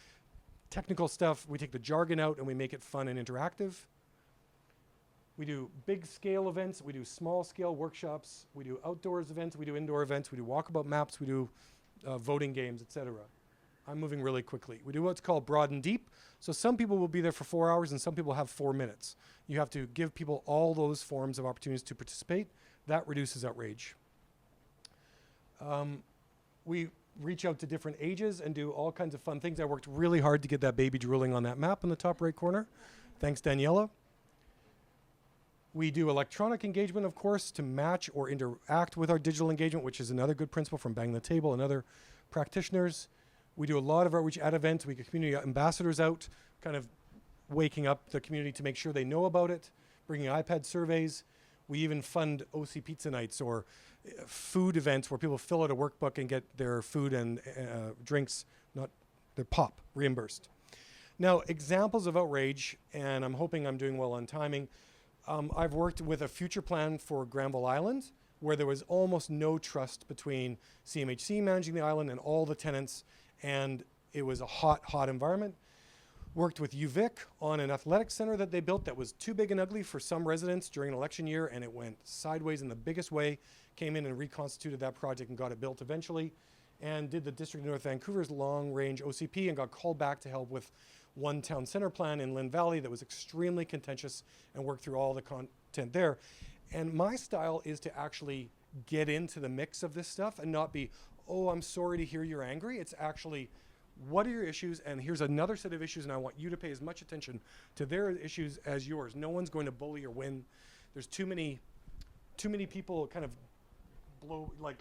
technical stuff. We take the jargon out and we make it fun and interactive. We do big scale events. We do small scale workshops. We do outdoors events. We do indoor events. We do walkabout maps. We do voting games, etc. I'm moving really quickly. We do what's called broad and deep. So some people will be there for 4 hours and some people have 4 minutes. You have to give people all those forms of opportunities to participate. That reduces outrage. We reach out to different ages and do all kinds of fun things. I worked really hard to get that baby drooling on that map in the top right corner. Thanks, Daniela. We do electronic engagement, of course, to match or interact with our digital engagement, which is another good principle from Bang the Table and other practitioners. We do a lot of outreach at events. We get community ambassadors out, kind of waking up the community to make sure they know about it, bringing iPad surveys. We even fund OC Pizza Nights or food events where people fill out a workbook and get their food and drinks, not their pop, reimbursed. Now, examples of outrage, and I'm hoping I'm doing well on timing. I've worked with a future plan for Granville Island, where there was almost no trust between CMHC managing the island and all the tenants, and it was a hot environment. Worked with UVic on an athletic center that they built that was too big and ugly for some residents during an election year, and it went sideways in the biggest way. Came in and reconstituted that project and got it built eventually, and did the District of North Vancouver's long-range OCP and got called back to help with one town center plan in Lynn Valley that was extremely contentious, and worked through all the content there. And my style is to actually get into the mix of this stuff and not be, oh, I'm sorry to hear you're angry. It's actually, what are your issues? And here's another set of issues, and I want you to pay as much attention to their issues as yours. No one's going to bully or win. There's too many people kind of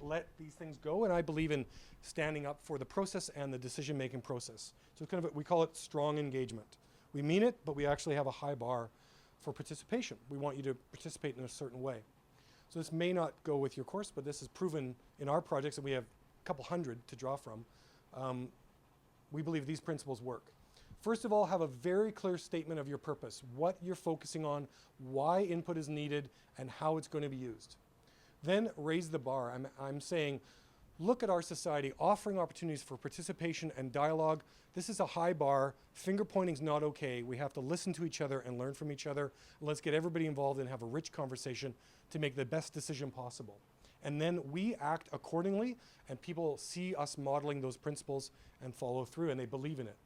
let these things go, and I believe in standing up for the process and the decision-making process. So it's kind of we call it strong engagement. We mean it, but we actually have a high bar for participation. We want you to participate in a certain way. So this may not go with your course, but this is proven in our projects, and we have a couple hundred to draw from. We believe these principles work. First of all, have a very clear statement of your purpose, what you're focusing on, why input is needed, and how it's going to be used. Then raise the bar. I'm saying, look at our society offering opportunities for participation and dialogue. This is a high bar. Finger pointing's not okay. We have to listen to each other and learn from each other. Let's get everybody involved and have a rich conversation to make the best decision possible. And then we act accordingly, and people see us modeling those principles and follow through, and they believe in it.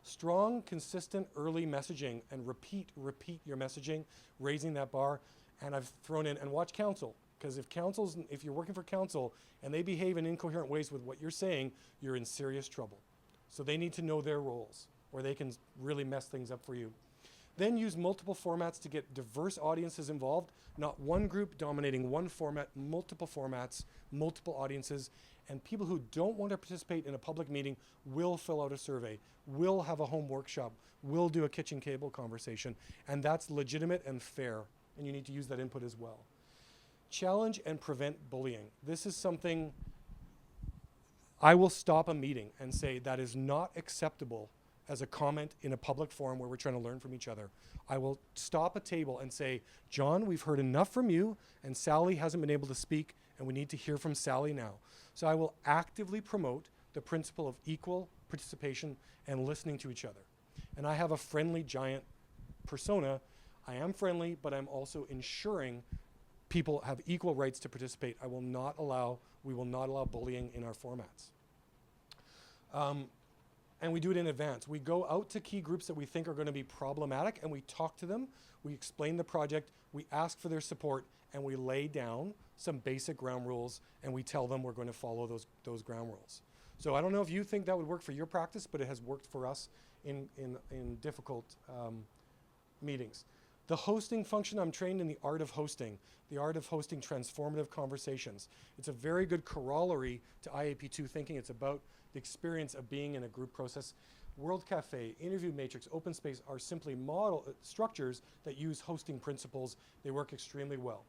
Strong, consistent, early messaging, and repeat your messaging, raising that bar. And I've thrown in, and watch council. Because if you're working for council and they behave in incoherent ways with what you're saying, you're in serious trouble. So they need to know their roles, or they can really mess things up for you. Then use multiple formats to get diverse audiences involved, not one group dominating one format, multiple formats, multiple audiences, and people who don't want to participate in a public meeting will fill out a survey, will have a home workshop, will do a kitchen table conversation, and that's legitimate and fair, and you need to use that input as well. Challenge and prevent bullying. This is something I will stop a meeting and say that is not acceptable as a comment in a public forum where we're trying to learn from each other. I will stop a table and say, John, we've heard enough from you, and Sally hasn't been able to speak, and we need to hear from Sally now. So I will actively promote the principle of equal participation and listening to each other. And I have a friendly giant persona. I am friendly, but I'm also ensuring people have equal rights to participate. We will not allow bullying in our formats. And we do it in advance. We go out to key groups that we think are going to be problematic, and we talk to them, we explain the project, we ask for their support, and we lay down some basic ground rules, and we tell them we're going to follow those ground rules. So I don't know if you think that would work for your practice, but it has worked for us in difficult meetings. The hosting function, I'm trained in the art of hosting transformative conversations. It's a very good corollary to IAP2 thinking. It's about the experience of being in a group process. World Cafe, Interview Matrix, Open Space are simply structures that use hosting principles. They work extremely well.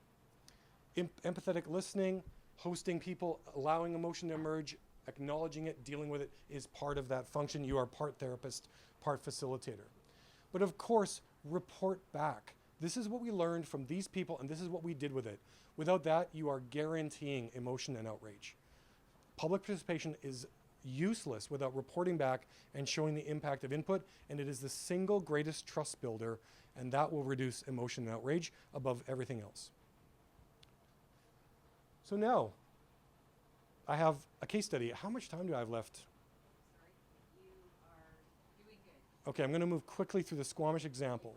Empathetic listening, hosting people, allowing emotion to emerge, acknowledging it, dealing with it is part of that function. You are part therapist, part facilitator. But of course, report back. This is what we learned from these people, and this is what we did with it. Without that, you are guaranteeing emotion and outrage. Public participation is useless without reporting back and showing the impact of input, and it is the single greatest trust builder, and that will reduce emotion and outrage above everything else. So now, I have a case study. How much time do I have left? Sorry, you are doing good. Okay, I'm going to move quickly through the Squamish example.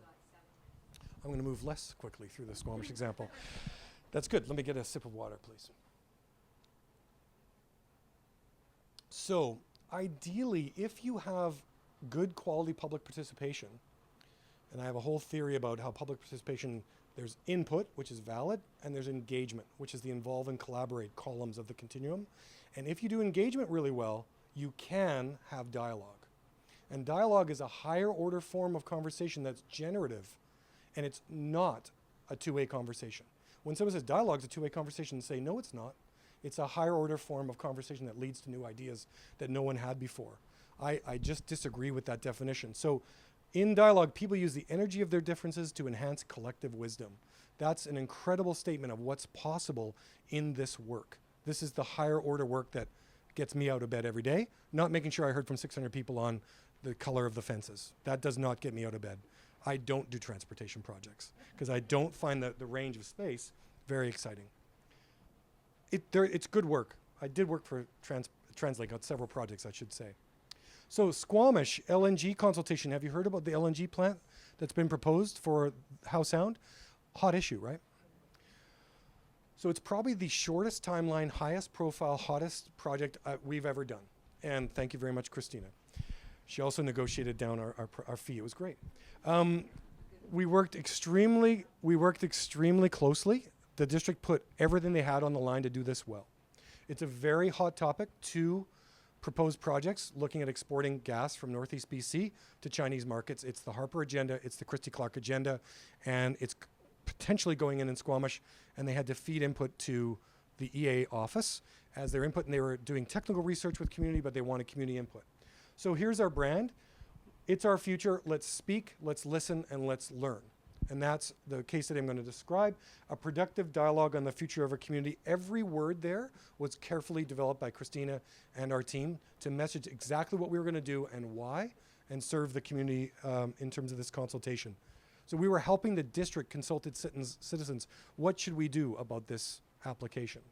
I'm going to move less quickly through the Squamish example. That's good. Let me get a sip of water, please. So, ideally, if you have good quality public participation, and I have a whole theory about how public participation, there's input, which is valid, and there's engagement, which is the involve and collaborate columns of the continuum. And if you do engagement really well, you can have dialogue. And dialogue is a higher order form of conversation that's generative, and it's not a two-way conversation. When someone says dialogue is a two-way conversation, say, no, it's not. It's a higher order form of conversation that leads to new ideas that no one had before. I just disagree with that definition. So in dialogue, people use the energy of their differences to enhance collective wisdom. That's an incredible statement of what's possible in this work. This is the higher order work that gets me out of bed every day, not making sure I heard from 600 people on the color of the fences. That does not get me out of bed. I don't do transportation projects because I don't find the range of space very exciting. It's good work. I did work for Translink on several projects, I should say. So Squamish LNG consultation. Have you heard about the LNG plant that's been proposed for Howe Sound? Hot issue, right? So it's probably the shortest timeline, highest profile, hottest project we've ever done. And thank you very much, Christina. She also negotiated down our fee. It was great. We worked extremely closely. The district put everything they had on the line to do this well. It's a very hot topic. 2 proposed projects looking at exporting gas from Northeast BC to Chinese markets. It's the Harper agenda, it's the Christy Clark agenda, and it's potentially going in Squamish, and they had to feed input to the EA office as their input, and they were doing technical research with community, but they wanted community input. So here's our brand. It's our future. Let's speak, let's listen, and let's learn. And that's the case that I'm going to describe. A productive dialogue on the future of our community. Every word there was carefully developed by Christina and our team to message exactly what we were going to do and why, and serve the community in terms of this consultation. So we were helping the district consulted citizens. What should we do about this application?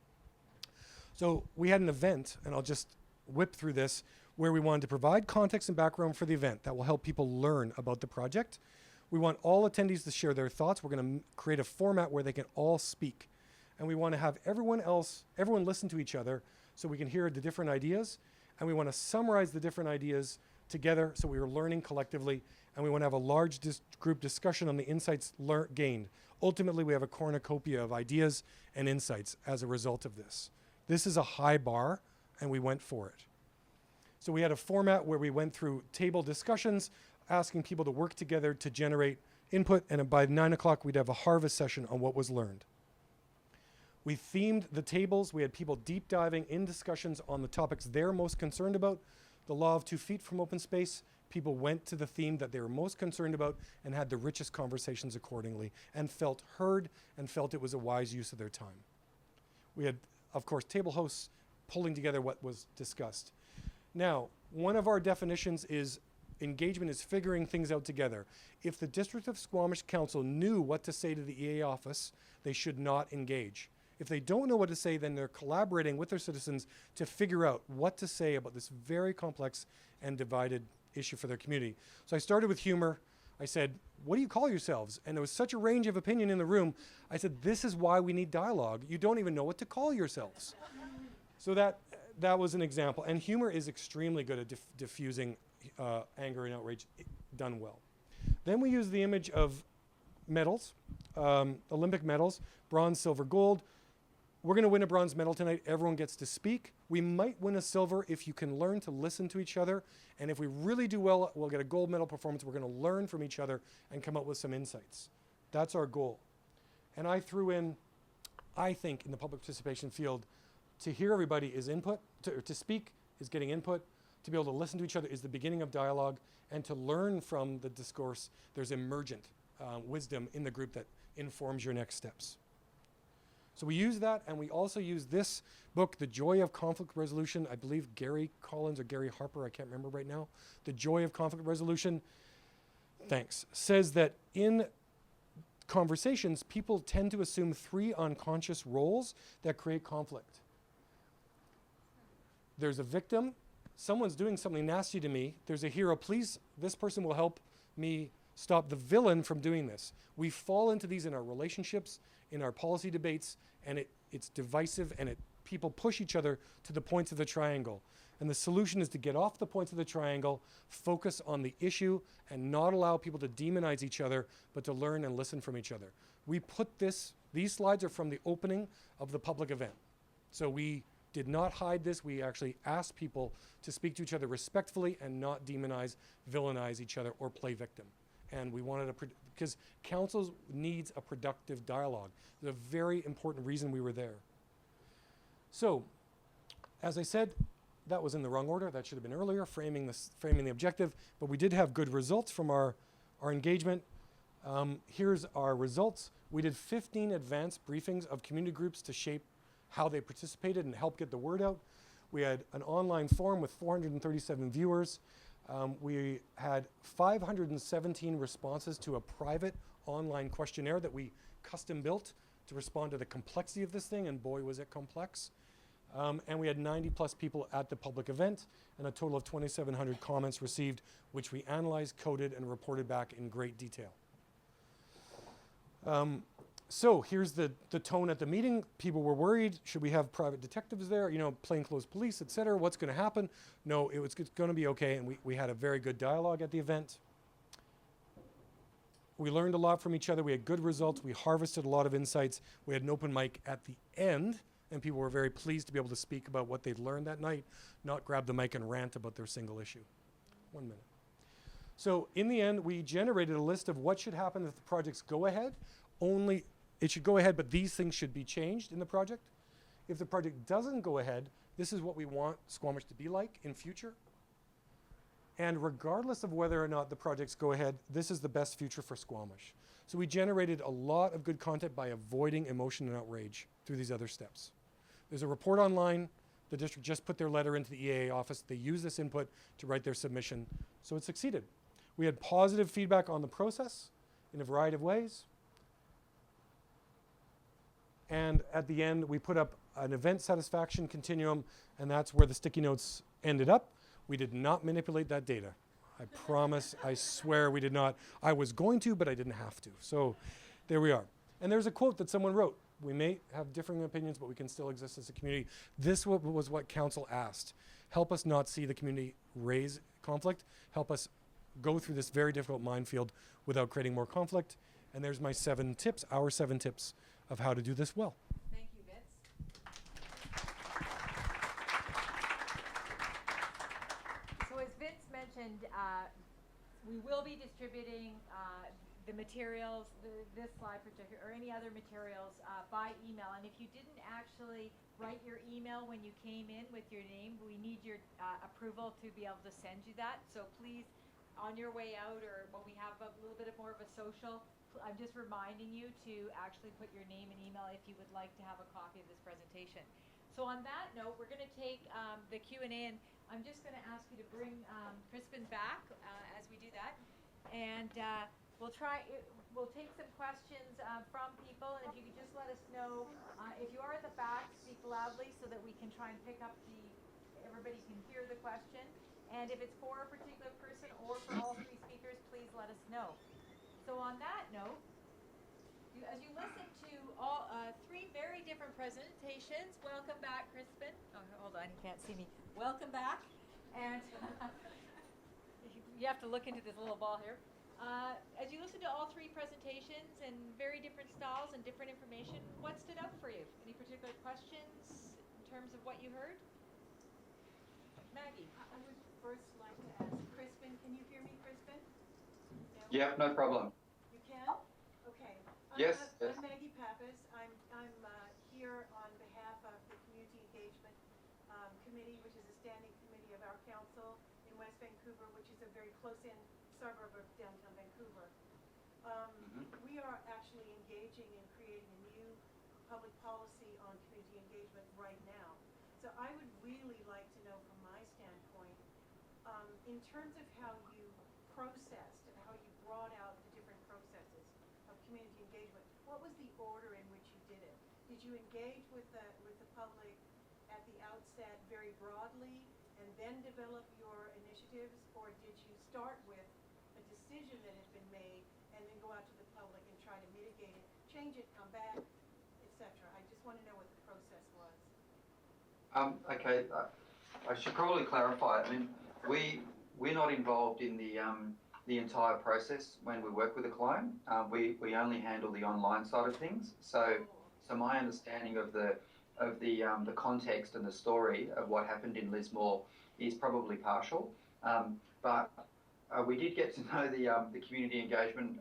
So we had an event, and I'll just whip through this, where we wanted to provide context and background for the event that will help people learn about the project. We want all attendees to share their thoughts. We're going to create a format where they can all speak. And we want to have everyone listen to each other so we can hear the different ideas. And we want to summarize the different ideas together so we are learning collectively. And we want to have a large group discussion on the insights gained. Ultimately, we have a cornucopia of ideas and insights as a result of this. This is a high bar, and we went for it. So we had a format where we went through table discussions, asking people to work together to generate input, and by 9 o'clock, we'd have a harvest session on what was learned. We themed the tables. We had people deep diving in discussions on the topics they're most concerned about. The law of 2 feet from open space, people went to the theme that they were most concerned about and had the richest conversations accordingly and felt heard and felt it was a wise use of their time. We had, of course, table hosts pulling together what was discussed. Now, one of our definitions is engagement is figuring things out together. If the District of Squamish Council knew what to say to the EA office, they should not engage. If they don't know what to say, then they're collaborating with their citizens to figure out what to say about this very complex and divided issue for their community. So I started with humor. I said, what do you call yourselves? And there was such a range of opinion in the room. I said, this is why we need dialogue. You don't even know what to call yourselves. So that was an example. And humor is extremely good at diffusing anger and outrage, done well. Then we use the image of medals, Olympic medals, bronze, silver, gold. We're going to win a bronze medal tonight. Everyone gets to speak. We might win a silver if you can learn to listen to each other. And if we really do well, we'll get a gold medal performance. We're going to learn from each other and come up with some insights. That's our goal. And I threw in, I think, in the public participation field, to hear everybody is input, to speak is getting input, to be able to listen to each other is the beginning of dialogue, and to learn from the discourse, there's emergent wisdom in the group that informs your next steps. So we use that, and we also use this book, The Joy of Conflict Resolution. I believe Gary Collins or Gary Harper, I can't remember right now. The Joy of Conflict Resolution, thanks, says that in conversations, people tend to assume 3 unconscious roles that create conflict. There's a victim. Someone's doing something nasty to me. There's a hero. Please, this person will help me stop the villain from doing this. We fall into these in our relationships, in our policy debates, and it's divisive, and people push each other to the points of the triangle. And the solution is to get off the points of the triangle, focus on the issue, and not allow people to demonize each other, but to learn and listen from each other. We put these slides are from the opening of the public event. So we did not hide this. We actually asked people to speak to each other respectfully and not demonize, villainize each other, or play victim. And we wanted because council needs a productive dialogue. There's a very important reason we were there. So, as I said, that was in the wrong order. That should have been earlier, framing the objective. But we did have good results from our engagement. Here's our results. We did 15 advanced briefings of community groups to shape how they participated and help get the word out. We had an online forum with 437 viewers. We had 517 responses to a private online questionnaire that we custom built to respond to the complexity of this thing, and boy was it complex. And we had 90 plus people at the public event, and a total of 2,700 comments received, which we analyzed, coded, and reported back in great detail. So here's the tone at the meeting. People were worried, should we have private detectives there, plainclothes police, et cetera, what's gonna happen? No, it's gonna be okay, and we had a very good dialogue at the event. We learned a lot from each other, we had good results, we harvested a lot of insights, we had an open mic at the end, and people were very pleased to be able to speak about what they'd learned that night, not grab the mic and rant about their single issue. 1 minute. So in the end, we generated a list of what should happen if the projects go ahead. Only, it should go ahead, but these things should be changed in the project. If the project doesn't go ahead, this is what we want Squamish to be like in future. And regardless of whether or not the projects go ahead, this is the best future for Squamish. So we generated a lot of good content by avoiding emotion and outrage through these other steps. There's a report online. The district just put their letter into the EAA office. They used this input to write their submission, so it succeeded. We had positive feedback on the process in a variety of ways. And at the end, we put up an event satisfaction continuum, and that's where the sticky notes ended up. We did not manipulate that data. I promise, I swear we did not. I was going to, but I didn't have to. So there we are. And there's a quote that someone wrote. We may have differing opinions, but we can still exist as a community. This was what council asked. Help us not see the community raise conflict. Help us go through this very difficult minefield without creating more conflict. And there's my 7 tips, our 7 tips of how to do this well. Thank you, Vince. So as Vince mentioned, we will be distributing the materials, this slide particular, or any other materials by email. And if you didn't actually write your email when you came in with your name, we need your approval to be able to send you that. So please, on your way out, or when we have a little bit more of a social, I'm just reminding you to actually put your name and email if you would like to have a copy of this presentation. So on that note, we're going to take the Q&A, and I'm just going to ask you to bring Crispin back as we do that. And we'll take some questions from people, and if you could just let us know, if you are at the back, speak loudly so that we can try and pick up everybody can hear the question. And if it's for a particular person or for all 3 speakers, please let us know. So on that note, as you listen to all 3 very different presentations, welcome back, Crispin. Oh, hold on, you can't see me. Welcome back. And you have to look into this little ball here. As you listen to all 3 presentations and very different styles and different information, what stood out for you? Any particular questions in terms of what you heard? Maggie. I would first like to ask Crispin, can you hear me, Crispin? Yeah, no problem. You can? Okay. Yes. I'm Maggie Pappas. I'm here on behalf of the Community Engagement Committee, which is a standing committee of our council in West Vancouver, which is a very close-in suburb of downtown Vancouver. We are actually engaging in creating a new public policy on community engagement right now. So I would really like to know from my standpoint, in terms of how you processed and how you brought out the different processes of community engagement, what was the order in which you did it? Did you engage with the public at the outset very broadly and then develop your initiatives, or did you start with a decision that had been made and then go out to the public and try to mitigate it, change it, come back, etc.? I just want to know what the process was. Okay, I should probably clarify. I mean, we're not involved in the entire process when we work with a client. We only handle the online side of things. So my understanding of the context and the story of what happened in Lismore is probably partial. But we did get to know the community engagement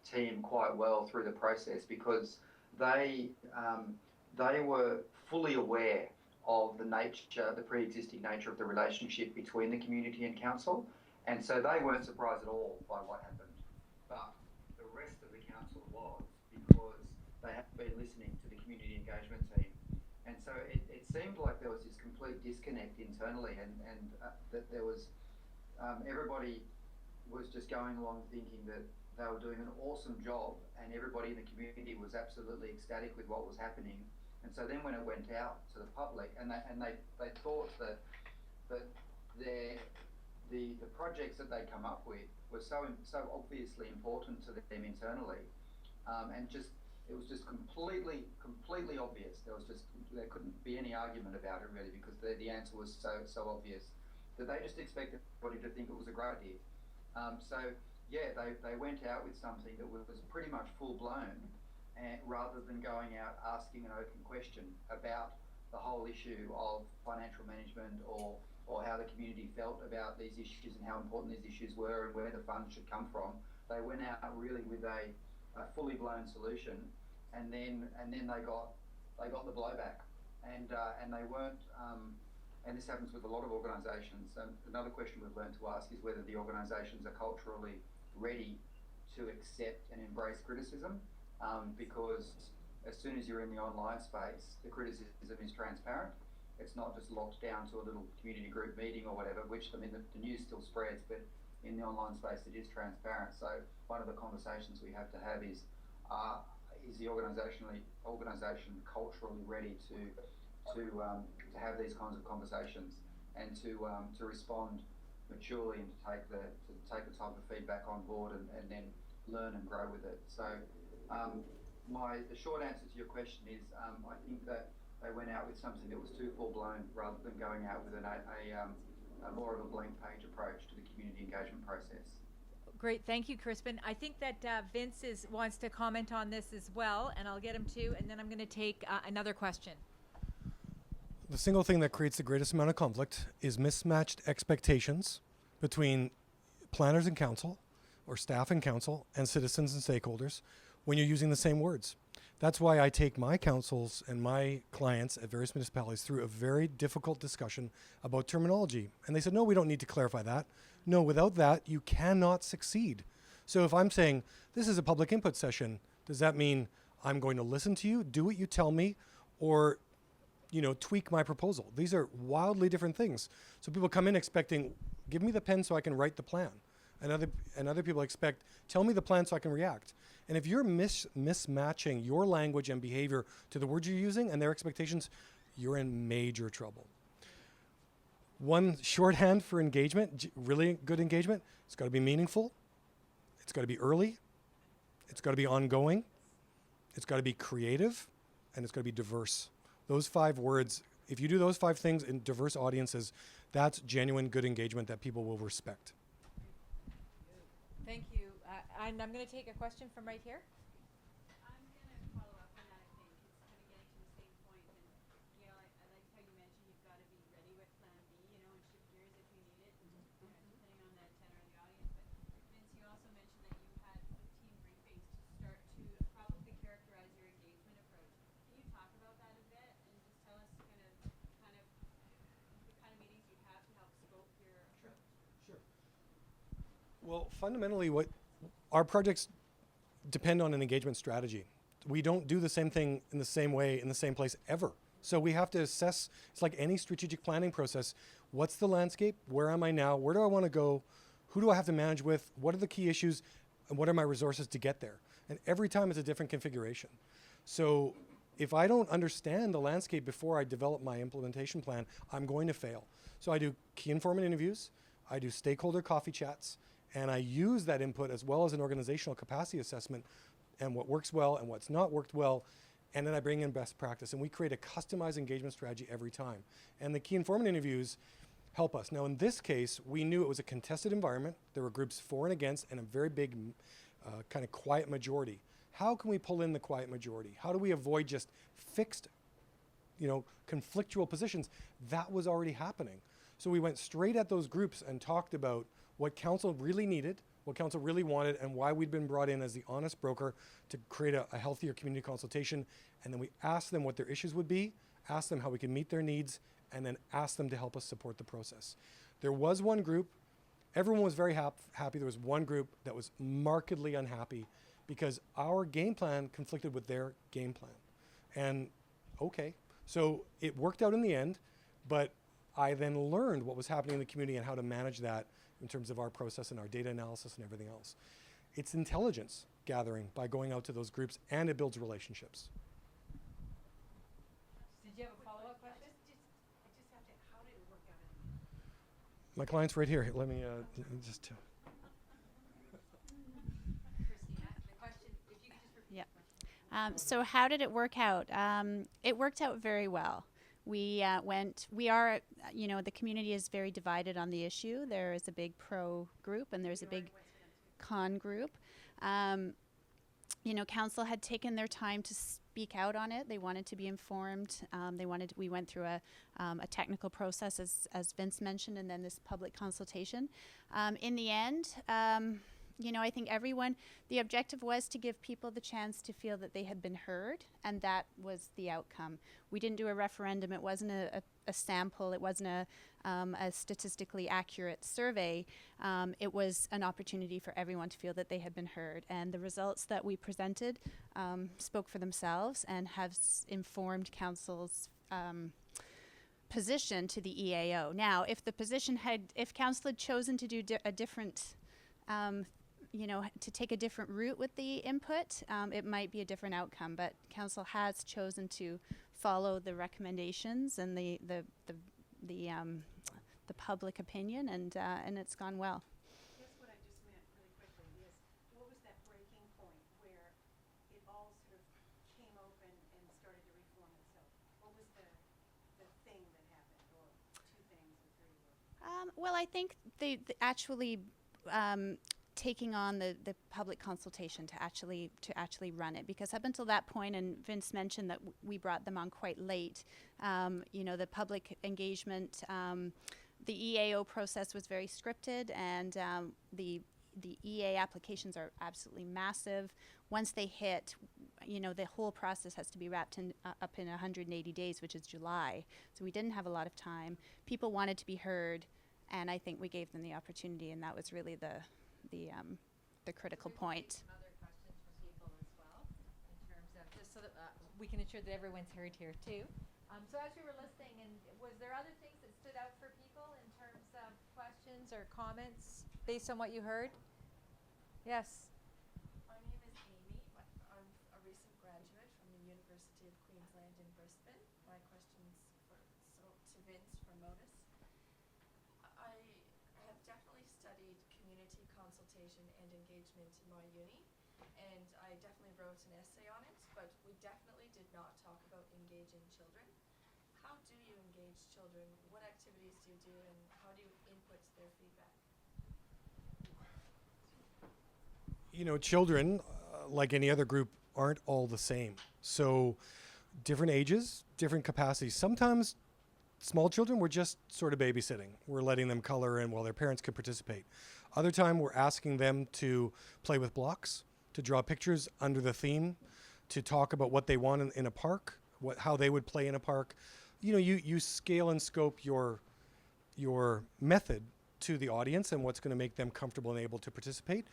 team quite well through the process, because they were fully aware of the pre-existing nature of the relationship between the community and council, and so they weren't surprised at all by what happened. But the rest of the council was, because they had been listening to the community engagement team, and so it seemed like there was this complete disconnect internally, and that there was everybody was just going along thinking that they were doing an awesome job, and everybody in the community was absolutely ecstatic with what was happening. And so then when it went out to the public, and they thought that the projects that they'd come up with were so obviously important to them internally, and it was just completely obvious. There couldn't be any argument about it really, because the answer was so obvious that they just expected everybody to think it was a great idea. So yeah, they went out with something that was pretty much full blown, and rather than going out asking an open question about the whole issue of financial management or how the community felt about these issues and how important these issues were and where the funds should come from, they went out really with a fully blown solution, and then they got the blowback, and they weren't. And this happens with a lot of organisations. Another question we've learned to ask is whether the organisations are culturally ready to accept and embrace criticism, because as soon as you're in the online space, the criticism is transparent. It's not just locked down to a little community group meeting or whatever, which, I mean, the news still spreads, but in the online space it is transparent. So one of the conversations we have to have is the organisation culturally ready to have these kinds of conversations, and to respond maturely, and to take the type of feedback on board, and then learn and grow with it. So the short answer to your question is I think that they went out with something that was too full blown, rather than going out with a more of a blank page approach to the community engagement process. Great, thank you, Crispin. I think that Vince wants to comment on this as well, and I'll get him to, and then I'm going to take another question. The single thing that creates the greatest amount of conflict is mismatched expectations between planners and council, or staff and council, and citizens and stakeholders when you're using the same words. That's why I take my councils and my clients at various municipalities through a very difficult discussion about terminology. And they said, no, we don't need to clarify that. No, without that, you cannot succeed. So if I'm saying, this is a public input session, does that mean I'm going to listen to you, do what you tell me, or tweak my proposal? These are wildly different things. So people come in expecting, give me the pen so I can write the plan. And other people expect, tell me the plan so I can react. And if you're mismatching your language and behavior to the words you're using and their expectations, you're in major trouble. One shorthand for engagement, really good engagement, it's got to be meaningful, it's got to be early, it's got to be ongoing, it's got to be creative, and it's got to be diverse. Those 5 words, if you do those 5 things in diverse audiences, that's genuine good engagement that people will respect. Thank you. And I'm going to take a question from right here. I'm going to follow up on that, I think. It's kind of getting to the same point. And, Gail, I like how you mentioned you've got to be ready with plan B, and shift gears if you need it, depending on the tenor of the audience. But Vince, you also mentioned that you had 15 briefings to start to probably characterize your engagement approach. Can you talk about that a bit and just tell us kind of the kind of meetings you have to help scope your approach? Sure. Well, fundamentally, what our projects depend on an engagement strategy. We don't do the same thing in the same way, in the same place ever. So we have to assess, it's like any strategic planning process. What's the landscape? Where am I now? Where do I want to go? Who do I have to manage with? What are the key issues? And what are my resources to get there? And every time it's a different configuration. So if I don't understand the landscape before I develop my implementation plan, I'm going to fail. So I do key informant interviews, I do stakeholder coffee chats, and I use that input as well as an organizational capacity assessment and what works well and what's not worked well. And then I bring in best practice, and we create a customized engagement strategy every time. And the key informant interviews help us. Now in this case, we knew it was a contested environment. There were groups for and against, and a very big kind of quiet majority. How can we pull in the quiet majority? How do we avoid just fixed, conflictual positions? That was already happening. So we went straight at those groups and talked about what council really needed, what council really wanted and why we'd been brought in as the honest broker to create a healthier community consultation. And then we asked them what their issues would be, asked them how we can meet their needs, and then asked them to help us support the process. There was one group, everyone was very happy. There was one group that was markedly unhappy because our game plan conflicted with their game plan. And okay, so it worked out in the end, but I then learned what was happening in the community and how to manage that in terms of our process and our data analysis and everything else. It's intelligence gathering by going out to those groups, and it builds relationships. Did you have a follow-up question? I just have to, how did it work out? My client's right here. Let me just... Christina, the question, if you could just repeat Yeah. the question. So how did it work out? It worked out very well. We the community is very divided on the issue. There is a big pro group and there's a big con group. Council had taken their time to speak out on it. They wanted to be informed. We went through a technical process, as Vince mentioned, and then this public consultation. In the end, I think the objective was to give people the chance to feel that they had been heard, and that was the outcome. We didn't do a referendum. It wasn't a sample. It wasn't a statistically accurate survey. It was an opportunity for everyone to feel that they had been heard. And the results that we presented spoke for themselves and have informed Council's position to the EAO. Now, if Council had chosen to do a different to take a different route with the input, it might be a different outcome. But Council has chosen to follow the recommendations and the public opinion, and it's gone well. I guess what I just meant really quickly is, what was that breaking point where it all sort of came open and started to reform itself? What was the thing that happened, or two things or three? Well, I think the actually taking on the public consultation to actually run it, because up until that point, and Vince mentioned that we brought them on quite late, the public engagement, the EAO process was very scripted, and the EA applications are absolutely massive. Once they hit, the whole process has to be wrapped up in 180 days, which is July. So we didn't have a lot of time. People wanted to be heard, and I think we gave them the opportunity, and that was really the critical point. Some other questions from people as well, in terms of just so that we can ensure that everyone's heard here too. So as we were listening, and was there other things that stood out for people in terms of questions or comments based on what you heard? Yes. My name is Amy. I'm a recent graduate from the University of Queensland in Brisbane. My question's to Vince from Modus. I have definitely studied community consultation and engagement in my uni, and I definitely wrote an essay on it, but we definitely did not talk about engaging children. How do you engage children? What activities do you do, and how do you input their feedback? Children, like any other group, aren't all the same. So different ages, different capacities. Sometimes small children, we're just sort of babysitting. We're letting them color in while their parents could participate. Other time, we're asking them to play with blocks, to draw pictures under the theme, to talk about what they want in a park, how they would play in a park. You scale and scope your method to the audience and what's going to make them comfortable and able to participate.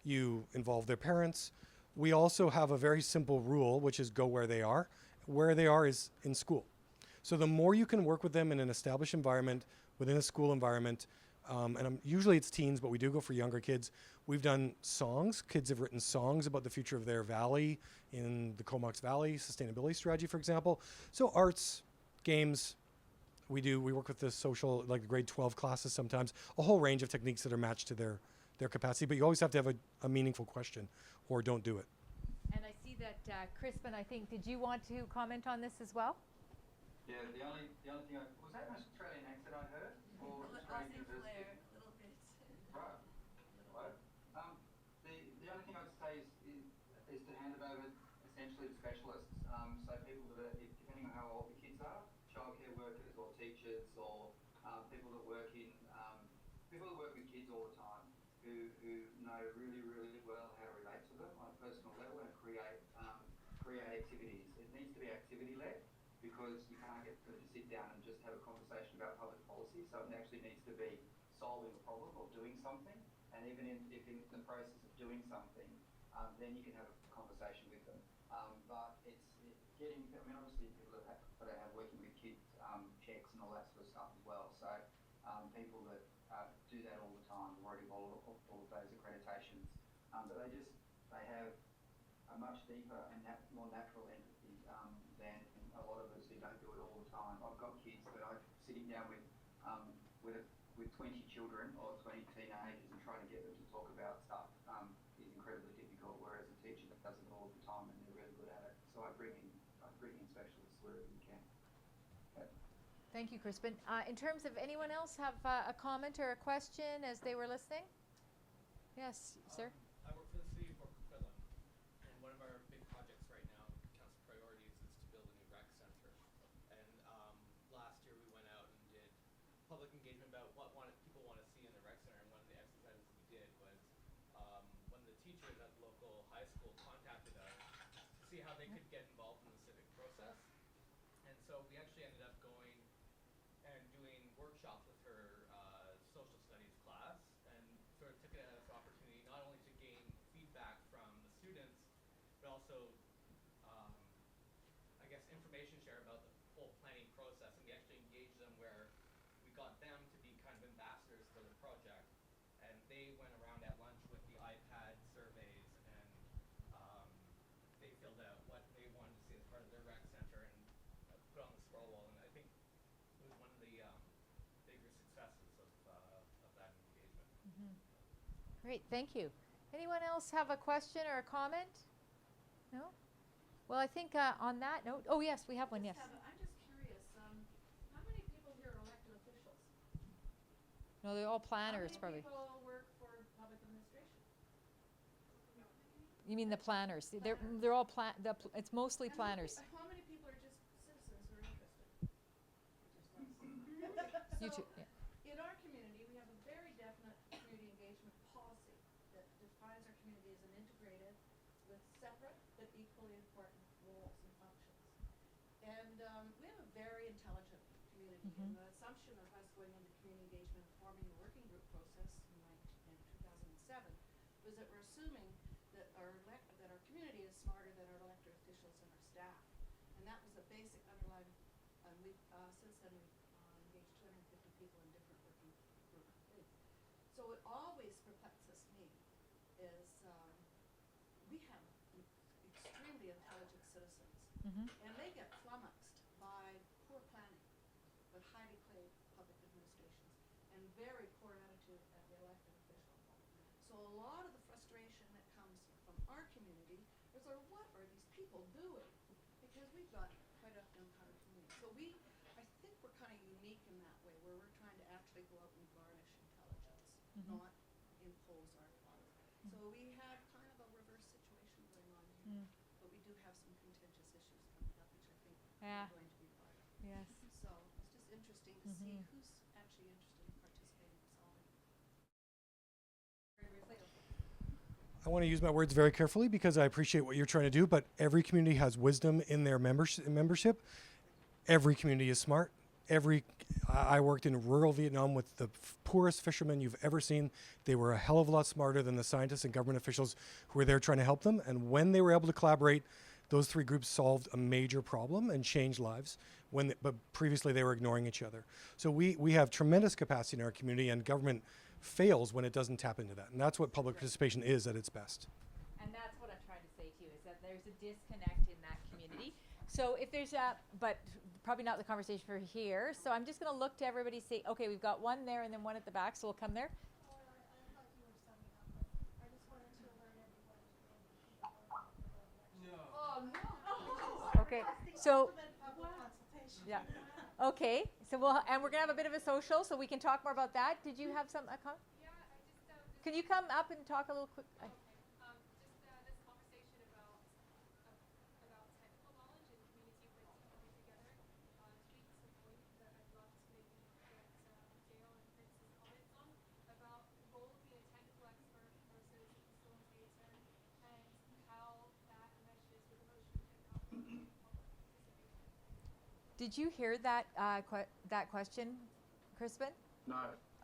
You involve their parents. We also have a very simple rule, which is go where they are. Where they are is in school. So the more you can work with them in an established environment, within a school environment, usually it's teens, but we do go for younger kids. We've done songs. Kids have written songs about the future of their valley in the Comox Valley Sustainability Strategy, for example. So arts, games, we work with the social, like the grade 12 classes sometimes, a whole range of techniques that are matched to their capacity, but you always have to have a meaningful question or don't do it. And I see that Crispin, I think, did you want to comment on this as well? Yeah, the only thing was that an Australian accent I heard, or Australian University? A little bit. Right. Right. The only thing I'd say is to hand it over essentially to specialists. So people that are, depending on how old the kids are, childcare workers or teachers or people that work with kids all the time, who who know really, really well how to relate to them on a personal level and create activities. It needs to be activity-led because you can't get them to sit down and just have a conversation about public policy. So it actually needs to be solving a problem or doing something. And even if in the process of doing something, then you can have a conversation with them. But it's getting, I mean, obviously people that have working with kids, checks and all that sort of stuff as well. So people that do that all the time, already all of those accreditations. But they have a much deeper and more natural empathy than a lot of us who don't do it all the time. I've got kids, but sitting down with 20 children or 20 teenagers and trying to get them to talk about stuff is incredibly difficult. Whereas a teacher that does it all the time and they're really good at it. So I bring in specialists wherever you can. Okay. Thank you, Crispin. In terms of anyone else have a comment or a question as they were listening? Yes, sir. I work for the city of Port Coquitlam, and one of our big projects right now, council priorities, is to build a new rec center. And last year we went out and did public engagement about what people want to see in the rec center. And one of the exercises we did was when the teachers at the local high school contacted us to see how they could get involved in the civic process. And so we actually ended up going and doing workshops with her social studies class, and sort of took it as an opportunity not only to gain feedback from the students, but also I guess information share about the whole planning process. And we actually engaged them where we got them to be kind of ambassadors for the project, and they went around at lunch with the iPad surveys, and they filled out what they wanted to see as part of their rec center and put on the scroll wall. And I think it was one of the bigger successes of that engagement. Mm-hmm. Great, thank you. Anyone else have a question or a comment? No? Well, I think on that note, oh yes, we have one, yes. I'm just curious, how many people here are elected officials? No, they're all planners probably. How many people work for public administration? You mean the planners? They're all it's mostly And planners. How many people are just citizens who are interested? You So, too, yeah. in our community, we have a very definite community engagement policy that defines our community as an integrated with separate but equally important roles and functions. And we have a very intelligent community. And the assumption of us going into community engagement and forming a working group process in 2007 was that we're assuming that our community is smarter than our elected officials and our staff. And that was the basic underlying, and we've since then we've engaged 250 people in different working group things. So what always perplexes me is we have extremely intelligent citizens, and they get flummoxed by poor planning, but highly paid public administrations, and very poor attitude at the elected official. So a lot of the frustration that comes from our community is, what are these people doing? Because we've got quite a empowered community. So I think we're kind of unique in that way, where we're trying to actually go out and garnish intelligence, not impose our thoughts. So we have kind of a reverse situation going on here, but we do have some contentious issues coming up, which I think Yeah. we're going to be part of. Yes. So it's just interesting to see who's actually interested in participating in solving. Very briefly, okay. I want to use my words very carefully because I appreciate what you're trying to do, but every community has wisdom in their membership. Every community is smart. I worked in rural Vietnam with the poorest fishermen you've ever seen. They were a hell of a lot smarter than the scientists and government officials who were there trying to help them. And when they were able to collaborate, those three groups solved a major problem and changed lives. But previously they were ignoring each other. So we have tremendous capacity in our community, and government fails when it doesn't tap into that. And that's what public participation is at its best. And that's what I'm trying to say to you, is that there's a disconnect in that community. So if there's but probably not the conversation for here. So I'm just going to look to everybody, say, okay, we've got one there and then one at the back, so we'll come there. I thought you were summing up, but I just wanted to alert everybody to No. Okay, so yeah. Okay, so we're gonna have a bit of a social, so we can talk more about that. Did you have some comment? Yeah, I just Can you come up and talk a little quick? this conversation about technical knowledge and community coming together intrigues a point that I'd love to maybe get Dale and Prince's comments on about the role of being a technical expert Did you hear that that question, Crispin? No.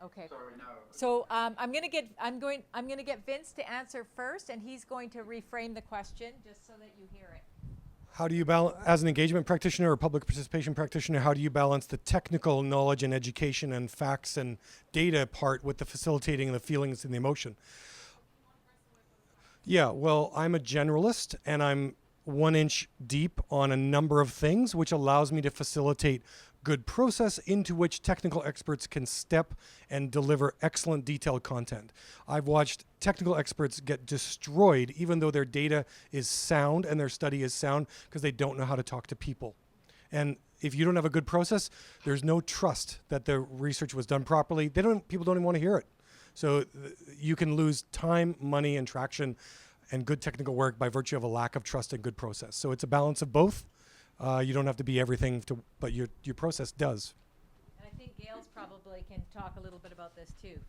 Okay. Sorry, no. So I'm gonna get Vince to answer first, and he's going to reframe the question just so that you hear it. How do you balance, as an engagement practitioner or public participation practitioner, how do you balance the technical knowledge and education and facts and data part with the facilitating the feelings and the emotion? Yeah, well, I'm a generalist and I'm 1 inch deep on a number of things, which allows me to facilitate good process into which technical experts can step and deliver excellent detailed content. I've watched technical experts get destroyed even though their data is sound and their study is sound because they don't know how to talk to people. And if you don't have a good process, there's no trust that the research was done properly. People don't even want to hear it. So you can lose time, money, and traction and good technical work by virtue of a lack of trust and good process. So it's a balance of both. You don't have to be everything, but your process does. And I think Gail's probably can talk a little bit about this too.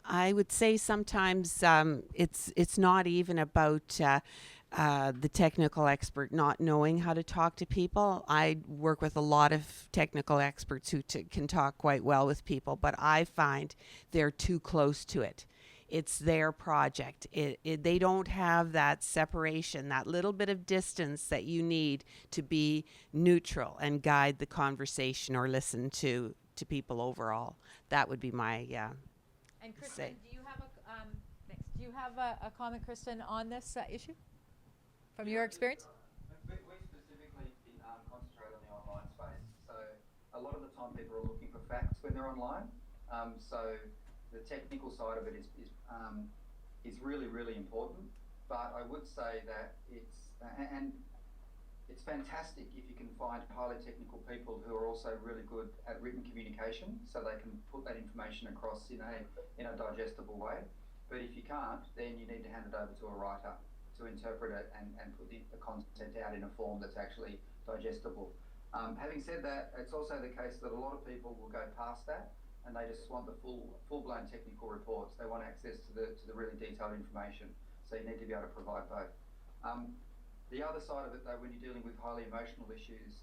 I would say sometimes it's not even about the technical expert not knowing how to talk to people. I work with a lot of technical experts who can talk quite well with people, but I find they're too close to it. It's their project. They don't have that separation, that little bit of distance that you need to be neutral and guide the conversation or listen to people overall. That would be my And Kristen, do you have do you have a comment, Kristen, on this issue from your experience? We specifically concentrate on the online space. So a lot of the time people are looking for facts when they're online. So the technical side of it is really, really important. But I would say that it's fantastic if you can find highly technical people who are also really good at written communication, so they can put that information across in a digestible way. But if you can't, then you need to hand it over to a writer to interpret it and put the content out in a form that's actually digestible. Having said that, it's also the case that a lot of people will go past that and they just want the full-blown technical reports. They want access to the really detailed information. So you need to be able to provide both. The other side of it, though, when you're dealing with highly emotional issues,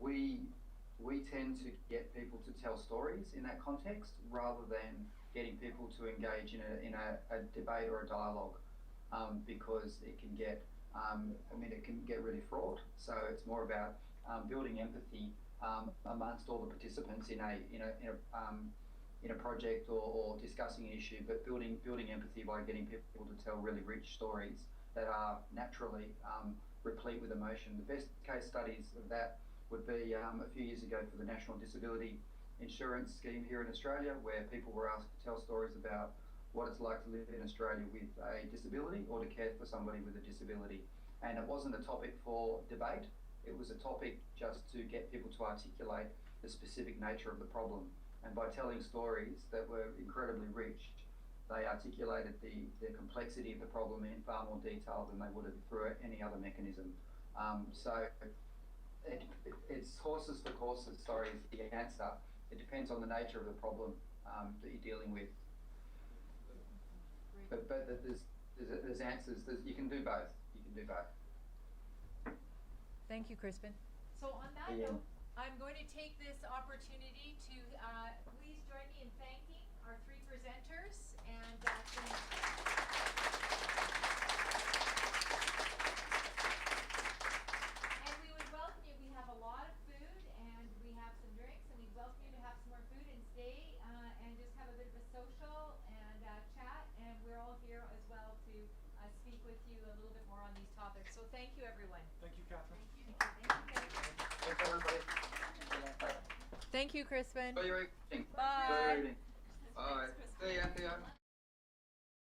we tend to get people to tell stories in that context rather than getting people to engage in a debate or a dialogue, because it can get it can get really fraught. So it's more about building empathy amongst all the participants in a project or discussing an issue, but building empathy by getting people to tell really rich stories that are naturally replete with emotion. The best case studies of that would be a few years ago for the National Disability Insurance Scheme here in Australia, where people were asked to tell stories about what it's like to live in Australia with a disability or to care for somebody with a disability. And it wasn't a topic for debate, it was a topic just to get people to articulate the specific nature of the problem. And by telling stories that were incredibly rich, they articulated the complexity of the problem in far more detail than they would have through any other mechanism. So it's horses for courses, sorry, is the answer. It depends on the nature of the problem that you're dealing with. But there's answers. You can do both. You can do both. Thank you, Crispin. So on that note, I'm going to take this opportunity to please join me in thanking our three presenters and we would welcome you. We have a lot of food and we have some drinks, and we'd welcome you to have some more food and stay and just have a bit of a social and chat. And we're all here as well to speak with you a little bit more on these topics. So thank you, everyone. Thank you, Catherine. Thanks, everybody. Thank you, Crispin. Enjoy your evening. Bye. Enjoy your evening. Bye. See ya.